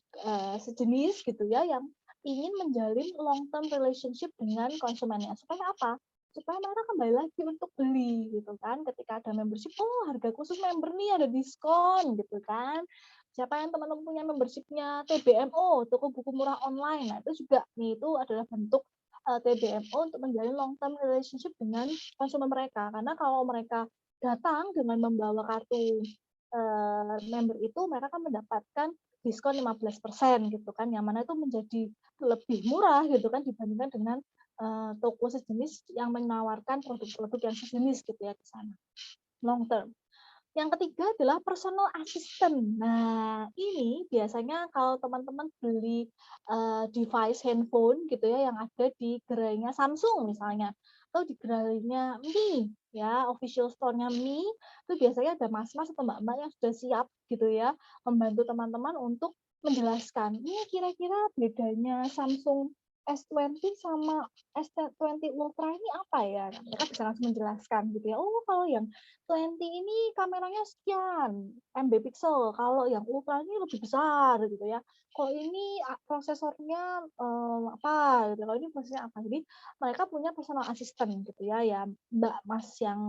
sejenis gitu ya yang ingin menjalin long term relationship dengan konsumennya. Supaya apa? Supaya mereka kembali lagi untuk beli gitu kan. Ketika ada membership, oh harga khusus member nih ada diskon gitu kan. Siapa yang teman-teman punya membershipnya TBMO, toko buku murah online, nah itu juga nih, itu adalah bentuk TBMO untuk menjalin long term relationship dengan konsumen mereka. Karena kalau mereka datang dengan membawa kartu member itu, mereka akan mendapatkan diskon 15% gitu kan, yang mana itu menjadi lebih murah gitu kan dibandingkan dengan toko sejenis yang menawarkan produk-produk yang sejenis gitu ya di sana. Long term. Yang ketiga adalah personal assistant. Nah, ini biasanya kalau teman-teman beli device handphone gitu ya yang ada di gerainya Samsung misalnya, atau di gerainya Mi ya, official store-nya Mi, itu biasanya ada mas-mas atau mbak-mbak yang sudah siap gitu ya membantu teman-teman untuk menjelaskan, ini kira-kira bedanya Samsung S20 sama S20 Ultra ini apa ya? Nah, mereka bisa langsung menjelaskan gitu ya. Oh, kalau yang 20 ini kameranya sekian MB pixel, kalau yang Ultra ini lebih besar gitu ya. Kalau ini prosesornya apa gitu. Kalau ini prosesnya apa. Jadi mereka punya personal assistant gitu ya. Ya Mbak Mas yang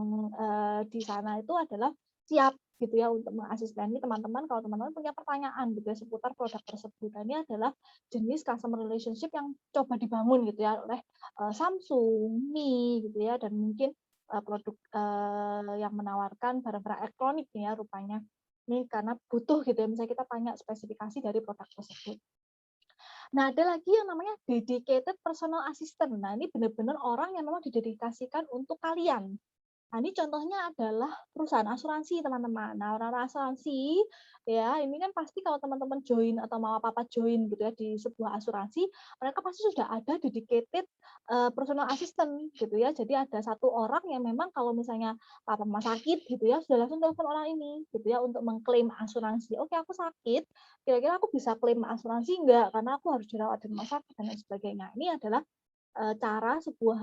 di sana itu adalah siap gitu ya untuk mengasisteni teman-teman kalau teman-teman punya pertanyaan gitu ya seputar produk tersebut. Dan ini adalah jenis customer relationship yang coba dibangun gitu ya oleh Samsung, Mi gitu ya, dan mungkin produk yang menawarkan barang-barang elektronik nih ya rupanya. Ini karena butuh gitu ya, misalnya kita tanya spesifikasi dari produk tersebut. Nah, ada lagi yang namanya dedicated personal assistant. Nah, ini benar-benar orang yang memang didedikasikan untuk kalian. Nah, ini contohnya adalah perusahaan asuransi, teman-teman. Nah, orang-orang asuransi, ya, ini kan pasti kalau teman-teman join atau mau apa-apa join gitu ya di sebuah asuransi, mereka pasti sudah ada dedicated personal assistant gitu ya. Jadi ada satu orang yang memang kalau misalnya papa mama sakit gitu ya, sudah langsung telepon orang ini gitu ya untuk mengklaim asuransi. Oke, aku sakit, kira-kira aku bisa klaim asuransi enggak? Karena aku harus dirawat di rumah sakit dan lain sebagainya. Ini adalah cara sebuah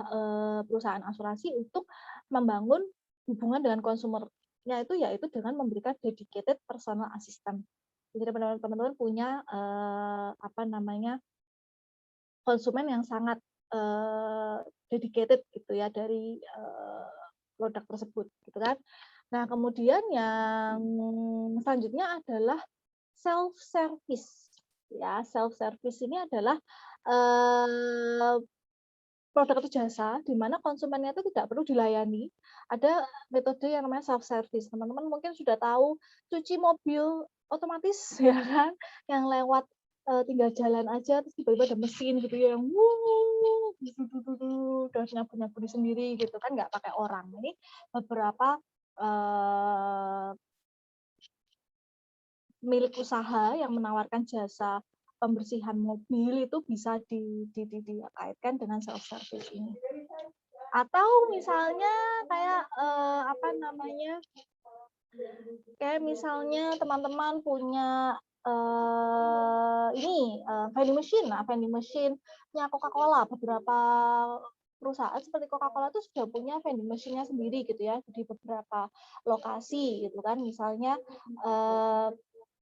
perusahaan asuransi untuk membangun hubungan dengan konsumernya itu yaitu dengan memberikan dedicated personal assistant. Jadi teman-teman punya apa namanya konsumen yang sangat dedicated gitu ya dari produk tersebut gitu kan. Nah, kemudian yang selanjutnya adalah self service. Ya, self service ini adalah produk atau jasa di mana konsumennya itu tidak perlu dilayani. Ada metode yang namanya self service. Teman-teman mungkin sudah tahu cuci mobil otomatis ya kan, yang lewat tinggal jalan aja terus tiba-tiba ada mesin gitu ya yang udah nyapu-nyapu sendiri gitu kan, nggak pakai orang. Ini beberapa milik usaha yang menawarkan jasa pembersihan mobil itu bisa dikaitkan dengan self service ini. Atau misalnya kayak apa namanya? Kayak misalnya teman-teman punya vending machine. Nah, vending machine-nya Coca-Cola, beberapa perusahaan seperti Coca-Cola itu sudah punya vending machine-nya sendiri gitu ya di beberapa lokasi gitu kan. Misalnya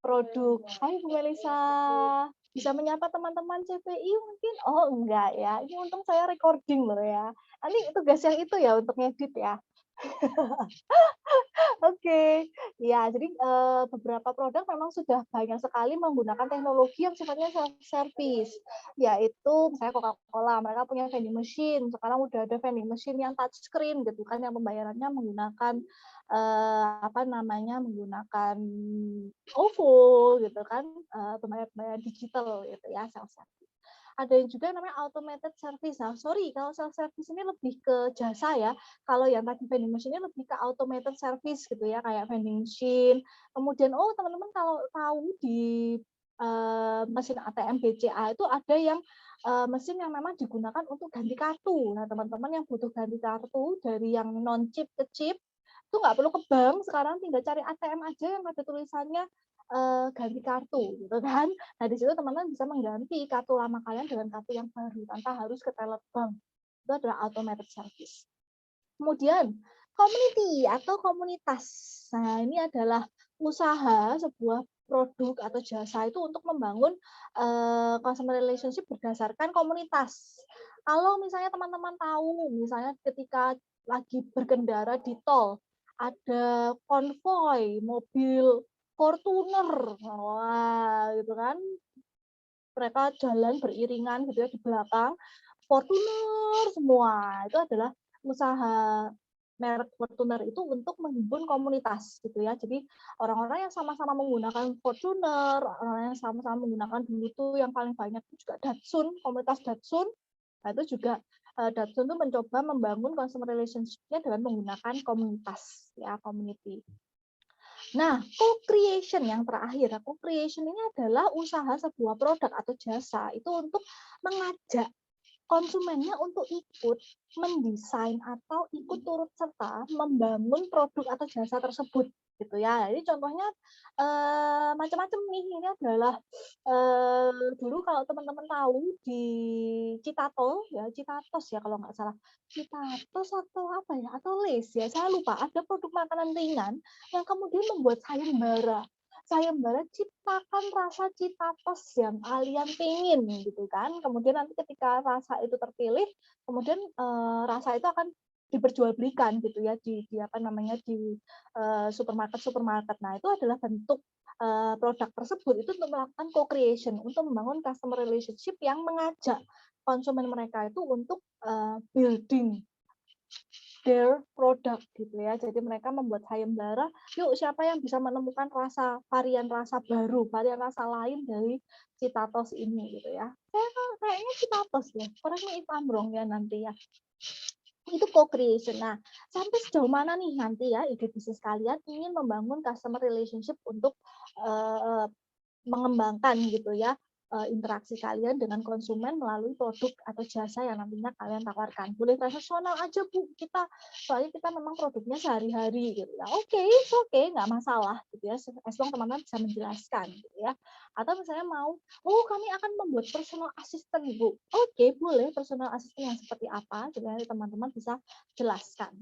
produk, hai Bu Melisa, bisa menyapa teman-teman CPI mungkin? Oh enggak ya, ini untung saya recording loh ya. Nanti tugas yang itu ya untuk ngedit ya. Oke, ya jadi beberapa produk memang sudah banyak sekali menggunakan teknologi yang sifatnya self service, yaitu misalnya Coca-Cola, mereka punya vending machine. Sekarang udah ada vending machine yang touch screen gitu kan, yang pembayarannya menggunakan apa namanya, menggunakan OVO gitu kan, pembayaran digital gitu ya, self service. Ada yang juga namanya automated service. Nah, sorry, kalau self service ini lebih ke jasa ya. Kalau yang tadi vending machine ini lebih ke automated service gitu ya, kayak vending machine. Kemudian, oh teman-teman kalau tahu di mesin ATM BCA itu ada yang mesin yang memang digunakan untuk ganti kartu. Nah, teman-teman yang butuh ganti kartu dari yang non chip ke chip itu nggak perlu ke bank, sekarang tinggal cari ATM aja yang ada tulisannya ganti kartu gitu kan. Nah, di situ teman-teman bisa mengganti kartu lama kalian dengan kartu yang baru tanpa harus ke teller bank. Itu adalah automated service. Kemudian community atau komunitas. Nah, ini adalah usaha sebuah produk atau jasa itu untuk membangun customer relationship berdasarkan komunitas. Kalau misalnya teman-teman tahu, misalnya ketika lagi berkendara di tol, ada konvoy mobil Fortuner, wah gitu kan, mereka jalan beriringan gitu ya di belakang, Fortuner semua. Itu adalah usaha merek Fortuner itu untuk menghimpun komunitas gitu ya. Jadi orang-orang yang sama-sama menggunakan Fortuner, orang yang sama-sama menggunakan dulu itu yang paling banyak itu juga Datsun, komunitas Datsun. Nah, itu juga Datsun itu mencoba membangun customer relationship-nya dengan menggunakan komunitas ya, community. Nah, co-creation yang terakhir. Co-creation ini adalah usaha sebuah produk atau jasa itu untuk mengajak konsumennya untuk ikut mendesain atau ikut turut serta membangun produk atau jasa tersebut gitu ya. Jadi contohnya macam-macam nih. Ini adalah dulu kalau teman-teman tahu di Citato ya, Citatos ya kalau nggak salah. Citatos atau apa ya? Atau Lays ya, saya lupa. Ada produk makanan ringan yang kemudian membuat sayembara. Sayembara ciptakan rasa Citatos yang kalian pingin gitu kan. Kemudian nanti ketika rasa itu terpilih, kemudian rasa itu akan diperjualbelikan gitu ya di apa namanya di supermarket. Nah, itu adalah bentuk produk tersebut itu untuk melakukan co-creation, untuk membangun customer relationship yang mengajak konsumen mereka itu untuk building their product gitu ya. Jadi mereka membuat sayembara, yuk siapa yang bisa menemukan varian rasa baru, varian rasa lain dari Citatos ini gitu ya. Kayaknya Citatos ya. Correct me if I'm wrong ya nanti ya. Itu co-creation. Nah, sampai sejauh mana nih nanti ya ide bisnis kalian ingin membangun customer relationship untuk mengembangkan gitu ya interaksi kalian dengan konsumen melalui produk atau jasa yang nantinya kalian tawarkan. Boleh transaksional aja Bu, soalnya kita memang produknya sehari-hari gitu ya. Oke, nggak masalah gitu ya. As long teman-teman bisa menjelaskan gitu ya. Atau misalnya mau, kami akan membuat personal assistant Bu. Oke, boleh personal assistant yang seperti apa, gitu ya, teman-teman bisa jelaskan.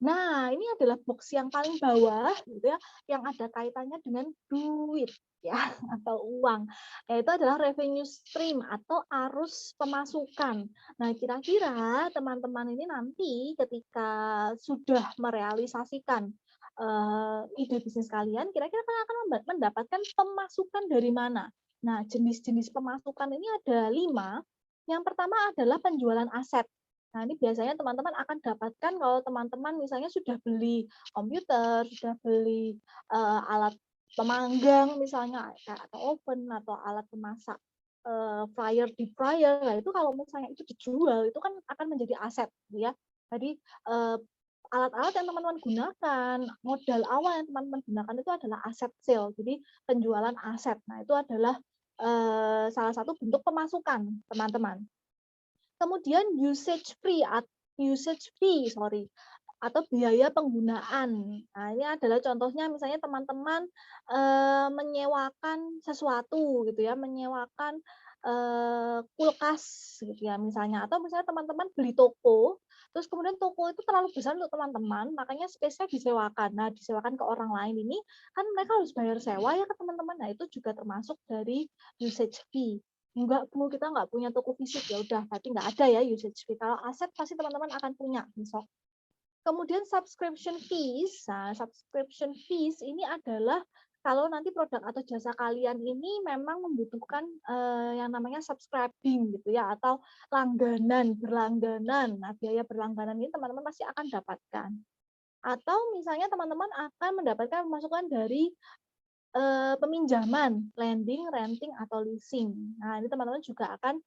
Nah, ini adalah box yang paling bawah gitu ya, yang ada kaitannya dengan duit ya atau uang. Yaitu adalah revenue stream atau arus pemasukan. Nah, kira-kira teman-teman ini nanti ketika sudah merealisasikan ide bisnis kalian, kira-kira kalian akan mendapatkan pemasukan dari mana? Nah, jenis-jenis pemasukan ini ada 5. Yang pertama adalah penjualan aset. Nah, ini biasanya teman-teman akan dapatkan kalau teman-teman misalnya sudah beli komputer, sudah beli alat pemanggang misalnya atau oven atau alat pemasak fryer deep fryer. Nah, itu kalau misalnya itu dijual itu kan akan menjadi aset gitu ya. Jadi alat-alat yang teman-teman gunakan, modal awal yang teman-teman gunakan itu adalah aset sale. Jadi penjualan aset. Nah, itu adalah salah satu bentuk pemasukan teman-teman. Kemudian usage fee atau biaya penggunaan. Nah, ini adalah contohnya misalnya teman-teman menyewakan sesuatu gitu ya, menyewakan kulkas gitu ya misalnya, atau misalnya teman-teman beli toko, terus kemudian toko itu terlalu besar untuk teman-teman, makanya space-nya disewakan. Nah, disewakan ke orang lain ini kan mereka harus bayar sewa ya ke teman-teman. Nah, itu juga termasuk dari usage fee. Enggak Bu, kita nggak punya toko fisik, ya udah berarti nggak ada ya usage fee. Kalau aset pasti teman-teman akan punya besok. Kemudian subscription fees. Nah, subscription fees ini adalah kalau nanti produk atau jasa kalian ini memang membutuhkan yang namanya subscribing gitu ya, atau berlangganan. Nah, biaya berlangganan ini teman-teman pasti akan dapatkan. Atau misalnya teman-teman akan mendapatkan masukan dari peminjaman, lending, renting, atau leasing. Nah, ini teman-teman juga akan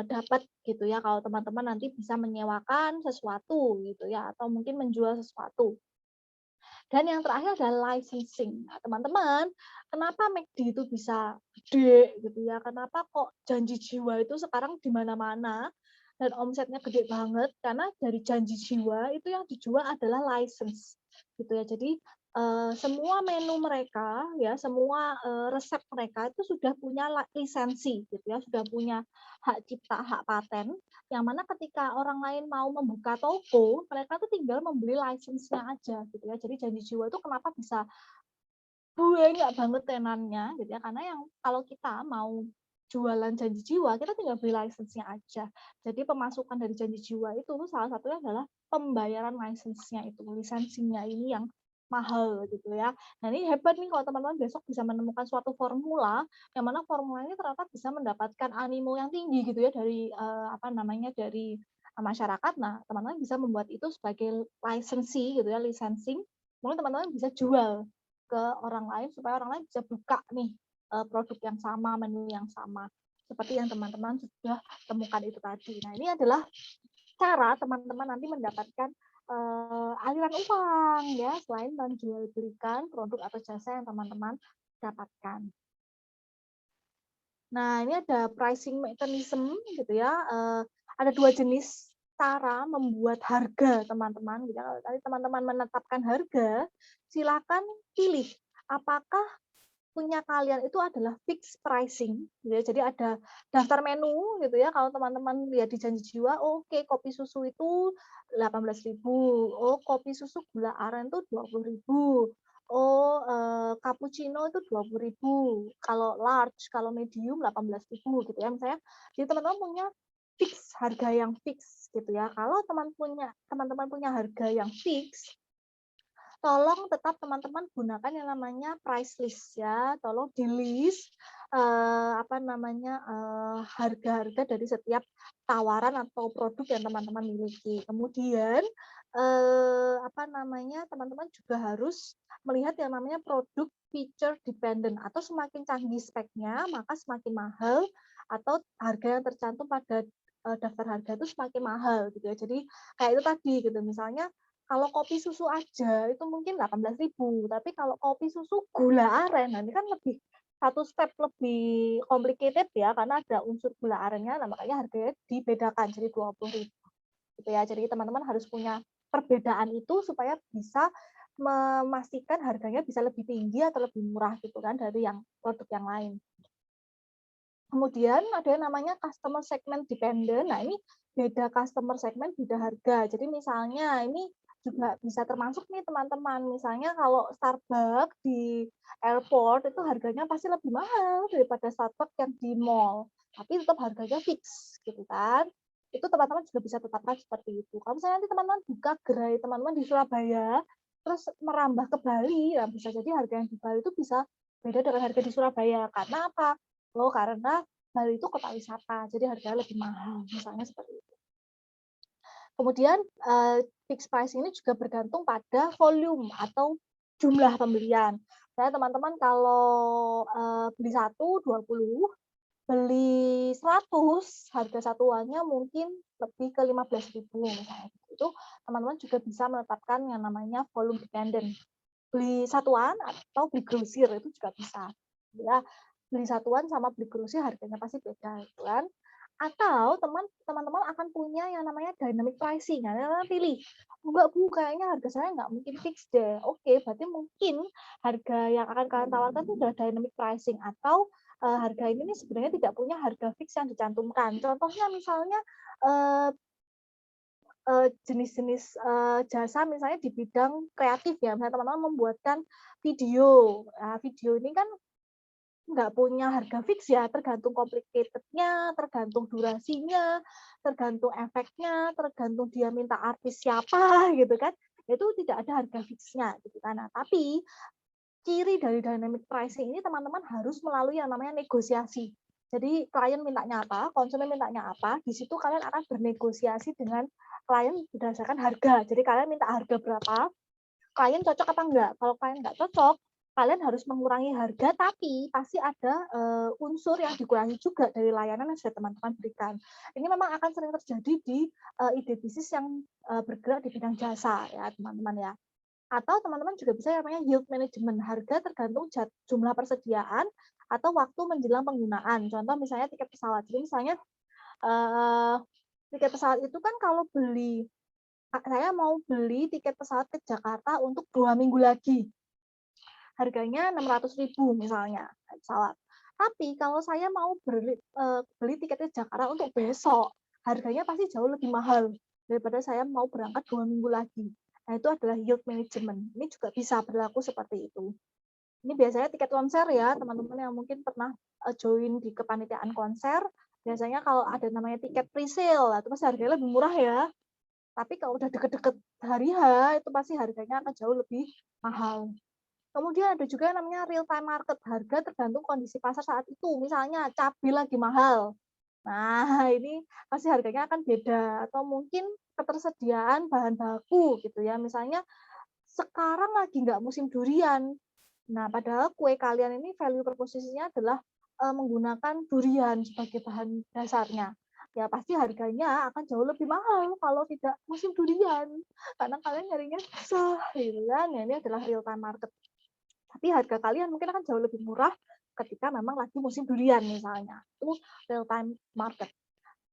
dapat gitu ya kalau teman-teman nanti bisa menyewakan sesuatu gitu ya, atau mungkin menjual sesuatu. Dan yang terakhir adalah licensing. Nah, teman-teman, kenapa McD itu bisa gede gitu ya? Kenapa kok janji jiwa itu sekarang di mana-mana dan omsetnya gede banget? Karena dari janji jiwa itu yang dijual adalah license gitu ya. Jadi semua menu mereka ya, semua resep mereka itu sudah punya lisensi gitu ya, sudah punya hak cipta, hak paten, yang mana ketika orang lain mau membuka toko, mereka tuh tinggal membeli license-nya aja gitu ya. Jadi janji jiwa itu kenapa bisa banyak banget tenannya gitu ya, karena yang kalau kita mau jualan janji jiwa, kita tinggal beli license-nya aja. Jadi pemasukan dari janji jiwa itu salah satunya adalah pembayaran license-nya itu, lisensinya ini yang mahal gitu ya. Nah, ini hebat nih kalau teman-teman besok bisa menemukan suatu formula yang mana formula ini ternyata bisa mendapatkan animo yang tinggi gitu ya dari dari masyarakat. Nah, teman-teman bisa membuat itu sebagai licensing gitu ya, licensing. Kemudian teman-teman bisa jual ke orang lain supaya orang lain bisa buka nih produk yang sama, menu yang sama seperti yang teman-teman sudah temukan itu tadi. Nah, ini adalah cara teman-teman nanti mendapatkan aliran uang ya selain menjual belikan produk atau jasa yang teman-teman dapatkan. Nah, ini ada pricing mechanism gitu ya. Ada 2 jenis cara membuat harga teman-teman gitu. Kalau tadi teman-teman menetapkan harga, silakan pilih apakah punya kalian itu adalah fixed pricing gitu ya. Jadi ada daftar menu gitu ya. Kalau teman-teman lihat di janji jiwa, oke, kopi susu itu 18.000. Oh, kopi susu gula aren itu 20.000. Oh, cappuccino itu 20.000. Kalau large, kalau medium 18.000 gitu ya. Misalnya, jadi teman-teman punya harga yang fix gitu ya. Kalau teman-teman punya harga yang fix, tolong tetap teman-teman gunakan yang namanya price list ya. Tolong di list harga-harga dari setiap tawaran atau produk yang teman-teman miliki. Kemudian teman-teman juga harus melihat yang namanya produk feature dependent, atau semakin canggih speknya maka semakin mahal atau harga yang tercantum pada daftar harga itu semakin mahal gitu ya. Jadi kayak itu tadi gitu, misalnya kalau kopi susu aja itu mungkin 18.000, tapi kalau kopi susu gula aren, nah ini kan lebih satu step lebih complicated ya, karena ada unsur gula arennya, nah makanya harganya dibedakan jadi 20.000 gitu ya. Jadi teman-teman harus punya perbedaan itu supaya bisa memastikan harganya bisa lebih tinggi atau lebih murah gitu kan dari yang produk yang lain. Kemudian ada yang namanya customer segment dependent. Nah, ini beda customer segment, beda harga. Jadi misalnya ini juga bisa termasuk nih teman-teman. Misalnya kalau Starbucks di airport itu harganya pasti lebih mahal daripada Starbucks yang di mall. Tapi tetap harganya fix gitu kan. Itu teman-teman juga bisa tetapkan seperti itu. Kalau misalnya nanti teman-teman buka gerai teman-teman di Surabaya, terus merambah ke Bali, nah bisa jadi harga yang di Bali itu bisa beda dengan harga di Surabaya. Karena apa? Oh, karena Bali itu kota wisata, jadi harganya lebih mahal, misalnya seperti itu. Kemudian fixed price ini juga bergantung pada volume atau jumlah pembelian. Saya teman-teman kalau beli 1, 20, beli 100, harga satuannya mungkin lebih ke 15.000 misalnya. Itu teman-teman juga bisa menetapkan yang namanya volume dependent. Beli satuan atau beli grosir itu juga bisa. Ya, beli satuan sama beli grosir harganya pasti beda, gitu kan. Atau teman-teman akan punya yang namanya dynamic pricing. Nah, teman pilih, enggak Bu, kayaknya harga saya nggak mungkin fix deh. Oke, berarti mungkin harga yang akan kalian tawarkan itu adalah dynamic pricing atau harga ini sebenarnya tidak punya harga fix yang dicantumkan. Contohnya misalnya jenis-jenis jasa misalnya di bidang kreatif ya, misalnya teman-teman membuatkan video. Nah, video ini kan nggak punya harga fix ya, tergantung complicated-nya, tergantung durasinya, tergantung efeknya, tergantung dia minta artis siapa gitu kan. Itu tidak ada harga fixnya gitu kan. Nah, tapi ciri dari dynamic pricing ini teman-teman harus melalui yang namanya negosiasi. Jadi klien mintanya apa, konsumen mintanya apa, di situ kalian akan bernegosiasi dengan klien berdasarkan harga. Jadi kalian minta harga berapa, klien cocok apa enggak. Kalau klien enggak cocok, kalian harus mengurangi harga, tapi pasti ada unsur yang dikurangi juga dari layanan yang sudah teman-teman berikan. Ini memang akan sering terjadi di ide bisnis yang bergerak di bidang jasa ya teman-teman ya. Atau teman-teman juga bisa yang namanya yield management, harga tergantung jumlah persediaan atau waktu menjelang penggunaan. Contoh misalnya tiket pesawat. Jadi misalnya tiket pesawat itu kan kalau beli, saya mau beli tiket pesawat ke Jakarta untuk 2 minggu lagi. Harganya 600.000 misalnya pesawat. Tapi kalau saya mau beli tiket ke Jakarta untuk besok, harganya pasti jauh lebih mahal daripada saya mau berangkat 2 minggu lagi. Nah, itu adalah yield management. Ini juga bisa berlaku seperti itu. Ini biasanya tiket konser ya, teman-teman yang mungkin pernah join di kepanitiaan konser, biasanya kalau ada namanya tiket pre-sale, itu pasti harganya lebih murah ya. Tapi kalau udah deket-deket hari H, itu pasti harganya akan jauh lebih mahal. Kemudian ada juga yang namanya real time market, harga tergantung kondisi pasar saat itu. Misalnya cabai lagi mahal. Nah, ini pasti harganya akan beda atau mungkin ketersediaan bahan baku gitu ya. Misalnya sekarang lagi nggak musim durian. Nah, padahal kue kalian ini value proposisinya adalah menggunakan durian sebagai bahan dasarnya. Ya pasti harganya akan jauh lebih mahal kalau tidak musim durian. Karena kalian nyarinya susah gitu kan. Ya, ini adalah real time market. Tapi harga kalian mungkin akan jauh lebih murah ketika memang lagi musim durian misalnya. Itu real time market.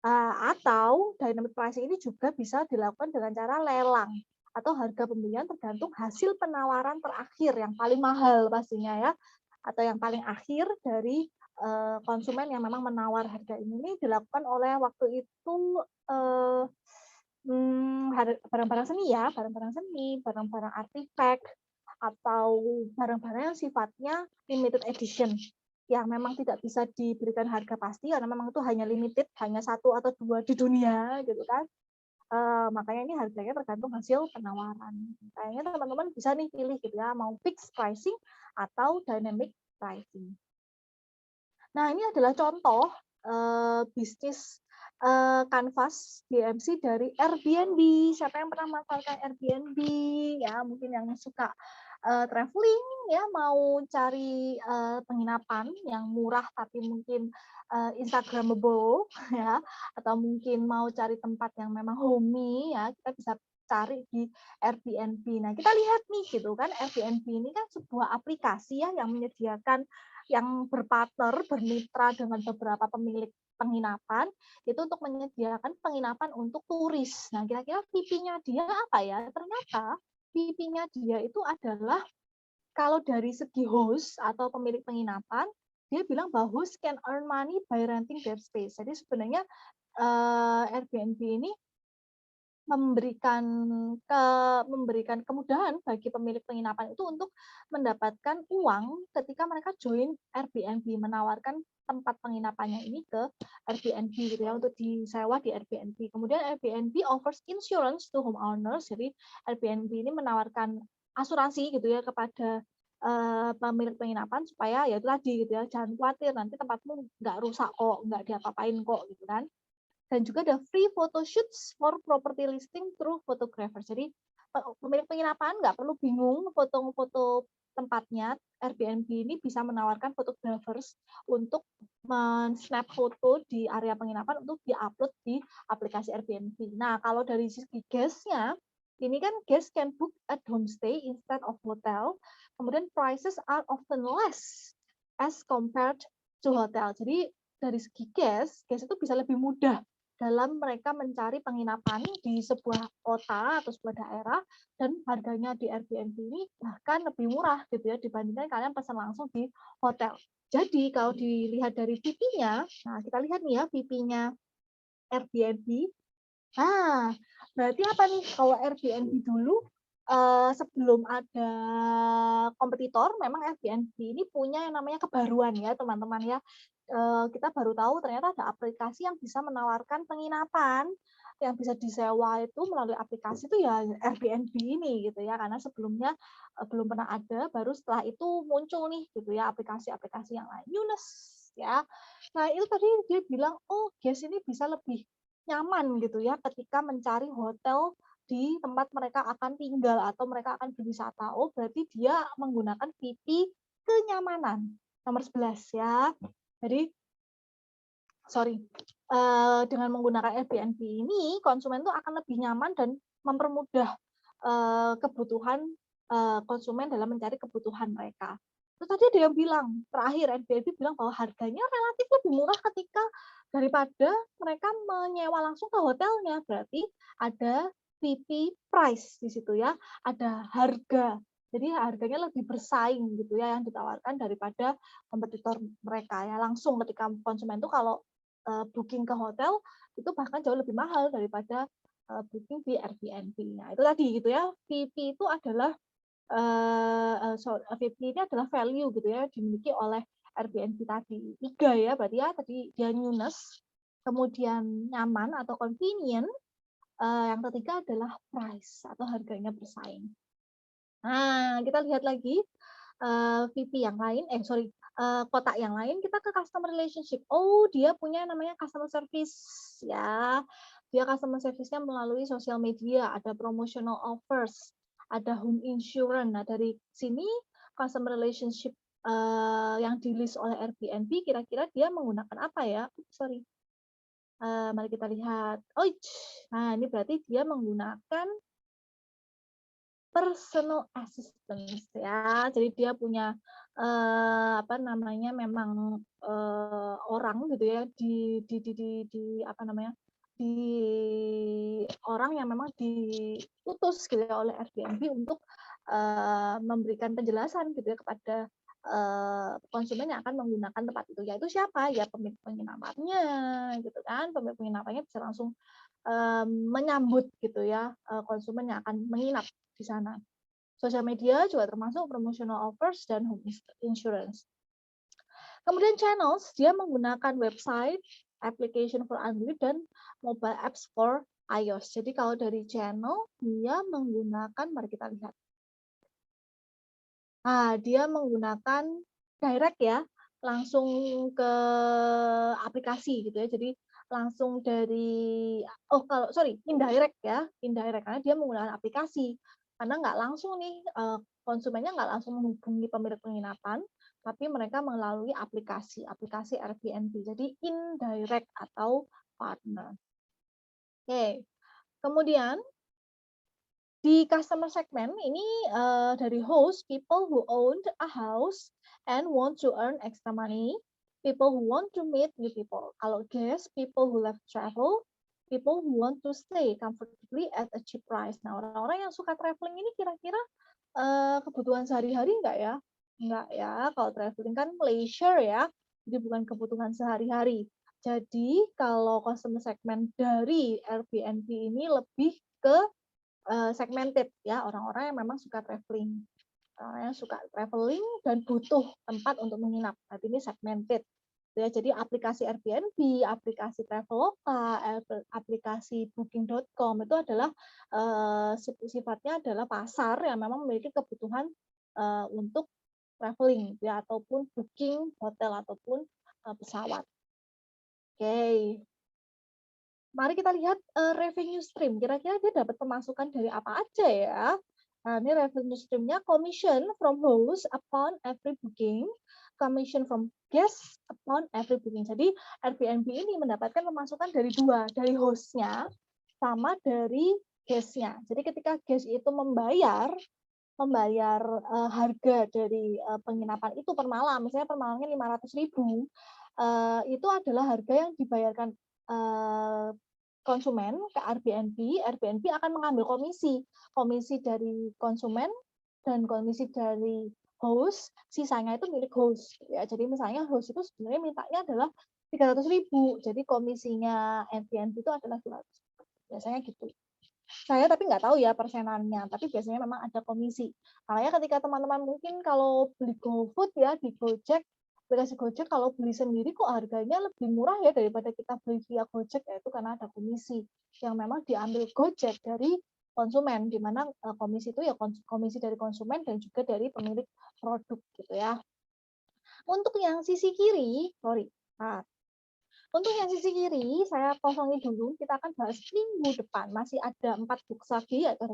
Atau dynamic pricing ini juga bisa dilakukan dengan cara lelang atau harga pembelian tergantung hasil penawaran terakhir yang paling mahal pastinya ya, atau yang paling akhir dari konsumen yang memang menawar harga ini dilakukan oleh waktu itu barang-barang seni ya, barang-barang seni, barang-barang artifak, atau barang-barang yang sifatnya limited edition yang memang tidak bisa diberikan harga pasti karena memang itu hanya limited, hanya 1 atau 2 di dunia gitu kan. Makanya ini harganya tergantung hasil penawaran. Kayaknya teman-teman bisa nih pilih gitu ya, mau fixed pricing atau dynamic pricing. Nah, ini adalah contoh bisnis Canvas DMC dari Airbnb. Siapa yang pernah memanfaatkan Airbnb? Ya, mungkin yang suka traveling, ya mau cari penginapan yang murah tapi mungkin Instagramable, ya, atau mungkin mau cari tempat yang memang homey, ya, kita bisa cari di Airbnb. Nah, kita lihat nih gitu kan, Airbnb ini kan sebuah aplikasi ya yang menyediakan, yang berpartner, bermitra dengan beberapa pemilik penginapan itu untuk menyediakan penginapan untuk turis. Nah, kira-kira VIP-nya dia apa ya? Ternyata VIP-nya dia itu adalah kalau dari segi host atau pemilik penginapan, dia bilang bahwa host can earn money by renting their space. Jadi sebenarnya Airbnb ini memberikan kemudahan bagi pemilik penginapan itu untuk mendapatkan uang ketika mereka join Airbnb, menawarkan tempat penginapannya ini ke Airbnb gitu ya, untuk disewa di Airbnb. Kemudian Airbnb offers insurance to homeowners. Jadi Airbnb ini menawarkan asuransi gitu ya kepada pemilik penginapan supaya ya itu tadi gitu ya, jangan khawatir nanti tempatmu nggak rusak kok, nggak diapa-apain kok gitu kan. Dan juga ada free photo shoots for property listing through photographer. Jadi pemilik penginapan nggak perlu bingung foto-foto tempatnya. Airbnb ini bisa menawarkan photographers untuk men-snap foto di area penginapan untuk di-upload di aplikasi Airbnb. Nah, kalau dari segi guest-nya, ini kan guest can book at homestay instead of hotel. Kemudian prices are often less as compared to hotel. Jadi dari segi guest itu bisa lebih mudah dalam mereka mencari penginapan di sebuah kota atau sebuah daerah, dan harganya di Airbnb ini bahkan lebih murah gitu ya dibandingkan kalian pesan langsung di hotel. Jadi kalau dilihat dari VIP-nya, nah kita lihat nih ya VIP-nya Airbnb. Nah, berarti apa nih kalau Airbnb dulu sebelum ada kompetitor, memang Airbnb ini punya yang namanya kebaruan ya teman-teman ya. Kita baru tahu ternyata ada aplikasi yang bisa menawarkan penginapan yang bisa disewa itu melalui aplikasi itu ya Airbnb ini gitu ya, karena sebelumnya belum pernah ada, baru setelah itu muncul nih gitu ya aplikasi-aplikasi yang lain. Yunus ya. Nah, itu tadi dia bilang, oh, guys ini bisa lebih nyaman gitu ya ketika mencari hotel di tempat mereka akan tinggal atau mereka akan berwisata. Oh, berarti dia menggunakan VP kenyamanan. Nomor 11 ya. Jadi, dengan menggunakan Airbnb ini, konsumen tuh akan lebih nyaman dan mempermudah kebutuhan konsumen dalam mencari kebutuhan mereka. Terus tadi ada yang bilang, terakhir Airbnb bilang bahwa harganya relatif lebih murah ketika daripada mereka menyewa langsung ke hotelnya. Berarti ada VP price di situ ya, ada harga. Jadi harganya lebih bersaing gitu ya yang ditawarkan daripada kompetitor mereka ya. Langsung ketika konsumen itu kalau booking ke hotel itu bahkan jauh lebih mahal daripada booking di Airbnb. Nah, itu tadi gitu ya. VP itu adalah VP ini adalah value gitu ya dimiliki oleh Airbnb tadi. 3 ya, berarti ya tadi dia newness, kemudian nyaman atau convenient, yang ketiga adalah price atau harganya bersaing. Nah, kita lihat lagi VP yang lain, kotak yang lain, kita ke customer relationship. Oh, dia punya namanya customer service ya. Dia customer service-nya melalui sosial media, ada promotional offers, ada home insurance. Nah, dari sini customer relationship yang di-list oleh Airbnb, kira-kira dia menggunakan apa ya? Sorry. Mari kita lihat. Oh, nah ini berarti dia menggunakan personal assistance ya. Jadi dia punya memang orang gitu ya di apa namanya? Di orang yang memang diutus gitu ya oleh Airbnb untuk memberikan penjelasan gitu ya kepada konsumen yang akan menggunakan tempat itu. Yaitu siapa? Ya pemilik penginapannya gitu kan. Pemilik penginapannya bisa langsung menyambut gitu ya konsumen yang akan menginap di sana. Sosial media juga termasuk promotional offers dan home insurance. Kemudian channels, dia menggunakan website, application for Android, dan mobile apps for iOS. Jadi kalau dari channel, dia menggunakan, mari kita lihat. Dia menggunakan direct ya, langsung ke aplikasi gitu ya. Jadi langsung dari kalau indirect ya, indirect karena dia menggunakan aplikasi. Karena nggak langsung nih konsumennya nggak langsung menghubungi pemilik penginapan, tapi mereka melalui aplikasi Airbnb. Jadi indirect atau partner. Oke. Kemudian di customer segment ini dari host, people who own a house and want to earn extra money, people who want to meet new people. Kalau guest, people who love travel, people who want to stay comfortably at a cheap price. Nah, orang-orang yang suka traveling ini kira-kira kebutuhan sehari-hari enggak ya? Enggak ya, kalau traveling kan leisure ya, jadi bukan kebutuhan sehari-hari. Jadi kalau customer segment dari Airbnb ini lebih ke segmented ya, orang-orang yang memang suka traveling. Orang yang suka traveling dan butuh tempat untuk menginap. Berarti ini segmented. Ya, jadi aplikasi Airbnb, aplikasi Traveloka, aplikasi Booking.com itu adalah sifatnya adalah pasar yang memang memiliki kebutuhan untuk traveling ya, ataupun booking hotel ataupun pesawat. Oke. Mari kita lihat revenue stream. Kira-kira dia dapat pemasukan dari apa aja ya? Nah, ini revenue stream-nya commission from host upon every booking, commission from guest upon every booking. Jadi Airbnb ini mendapatkan pemasukan dari dua, dari host-nya sama dari guest-nya. Jadi ketika guest itu membayar harga dari penginapan itu per malam, misalnya per malamnya 500.000, itu adalah harga yang dibayarkan konsumen ke Airbnb. Airbnb akan mengambil komisi dari konsumen dan komisi dari host, sisanya itu milik host. Ya, jadi misalnya host itu sebenarnya mintanya adalah 300.000, jadi komisinya Airbnb itu adalah 200. Biasanya gitu. Saya tapi nggak tahu ya persenannya, tapi biasanya memang ada komisi. Makanya ketika teman-teman mungkin kalau beli GoFood ya di Gojek, aplikasi Gojek kalau beli sendiri kok harganya lebih murah ya daripada kita beli via Gojek, ya itu karena ada komisi yang memang diambil Gojek dari konsumen, di mana komisi itu ya komisi dari konsumen dan juga dari pemilik produk gitu ya. Untuk yang sisi kiri, untuk yang sisi kiri, saya kosongi dulu. Kita akan bahas minggu depan. Masih ada 4 books lagi, yaitu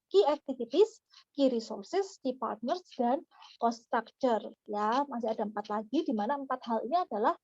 key activities, key resources, key partners, dan cost structure. Ya, masih ada 4 lagi, di mana 4 hal ini adalah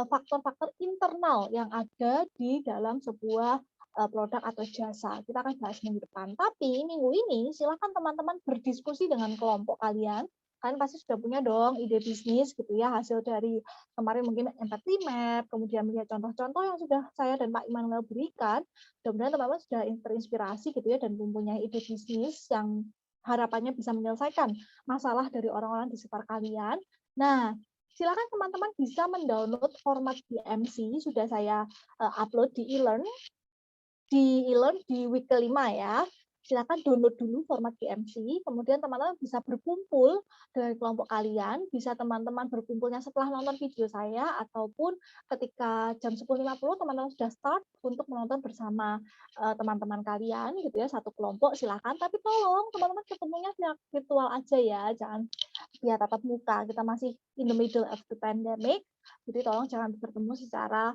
faktor-faktor internal yang ada di dalam sebuah produk atau jasa. Kita akan bahas minggu depan. Tapi minggu ini silakan teman-teman berdiskusi dengan kelompok kalian. Kalian pasti sudah punya dong ide bisnis gitu ya, hasil dari kemarin mungkin empathy map, kemudian melihat contoh-contoh yang sudah saya dan Pak Immanuel berikan. Mudah-mudahan teman-teman sudah terinspirasi gitu ya dan mempunyai ide bisnis yang harapannya bisa menyelesaikan masalah dari orang-orang di sekitar kalian. Nah, silakan teman-teman bisa mendownload format BMC, sudah saya upload di e-learn di week kelima ya. Silakan download dulu format BMC, kemudian teman-teman bisa berkumpul dengan kelompok kalian, bisa teman-teman berkumpulnya setelah nonton video saya, ataupun ketika jam 10.50 teman-teman sudah start untuk menonton bersama teman-teman kalian, gitu ya, satu kelompok silakan, tapi tolong teman-teman ketemunya virtual aja ya, jangan via tatap muka, kita masih in the middle of the pandemic, jadi tolong jangan bertemu secara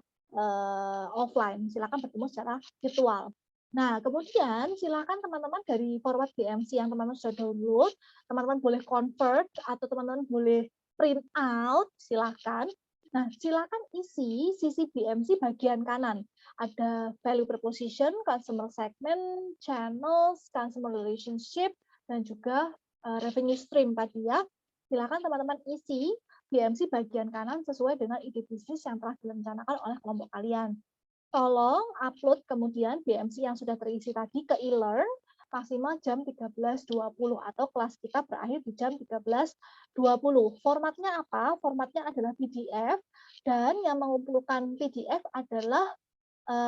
offline, silakan bertemu secara virtual. Nah, kemudian silakan teman-teman dari format BMC yang teman-teman sudah download, teman-teman boleh convert atau teman-teman boleh print out, silakan. Nah, silakan isi sisi BMC bagian kanan. Ada value proposition, customer segment, channels, customer relationship, dan juga revenue stream tadi ya. Silakan teman-teman isi BMC bagian kanan sesuai dengan ide bisnis yang telah direncanakan oleh kelompok kalian. Tolong upload kemudian BMC yang sudah terisi tadi ke e-learn maksimal jam 13.20 atau kelas kita berakhir di jam 13.20. Formatnya apa? Formatnya adalah PDF dan yang mengumpulkan PDF adalah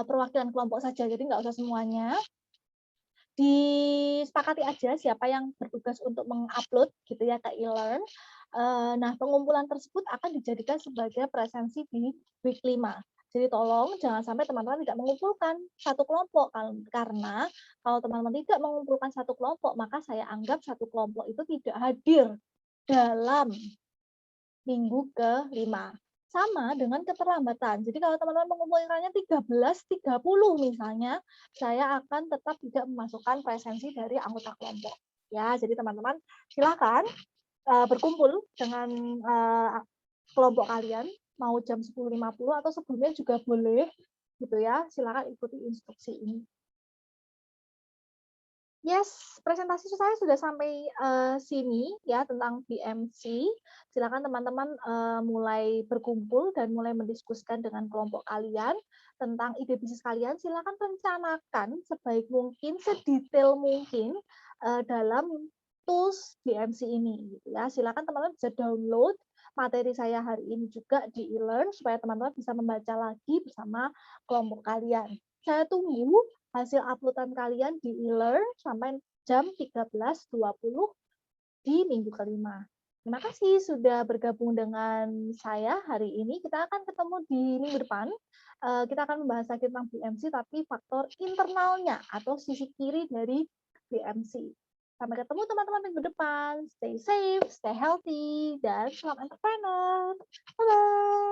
perwakilan kelompok saja, jadi nggak usah semuanya. Disepakati aja siapa yang bertugas untuk mengupload gitu ya ke e-learn. Nah, pengumpulan tersebut akan dijadikan sebagai presensi di week 5. Jadi tolong jangan sampai teman-teman tidak mengumpulkan satu kelompok, karena kalau teman-teman tidak mengumpulkan satu kelompok, maka saya anggap satu kelompok itu tidak hadir dalam minggu ke-5. sama dengan keterlambatan. Jadi kalau teman-teman mengumpulkannya 13.30 misalnya, saya akan tetap tidak memasukkan presensi dari anggota kelompok. Ya, jadi teman-teman silakan berkumpul dengan kelompok kalian, mau jam 10.50 atau sebelumnya juga boleh, gitu ya. Silakan ikuti instruksi ini. Yes, presentasi saya sudah sampai sini ya tentang BMC. Silakan teman-teman mulai berkumpul dan mulai mendiskusikan dengan kelompok kalian tentang ide bisnis kalian. Silakan rencanakan sebaik mungkin, sedetail mungkin dalam tools BMC ini. Gitu ya. Silakan teman-teman bisa download materi saya hari ini juga di e-learn supaya teman-teman bisa membaca lagi bersama kelompok kalian. Saya tunggu hasil uploadan kalian di e-learn sampai jam 13.20 di minggu kelima. Terima kasih sudah bergabung dengan saya hari ini. Kita akan ketemu di minggu depan. Kita akan membahas lagi tentang BMC, tapi faktor internalnya atau sisi kiri dari BMC. Sampai ketemu teman-teman minggu depan. Stay safe, stay healthy, dan salam entrepreneur. Bye-bye.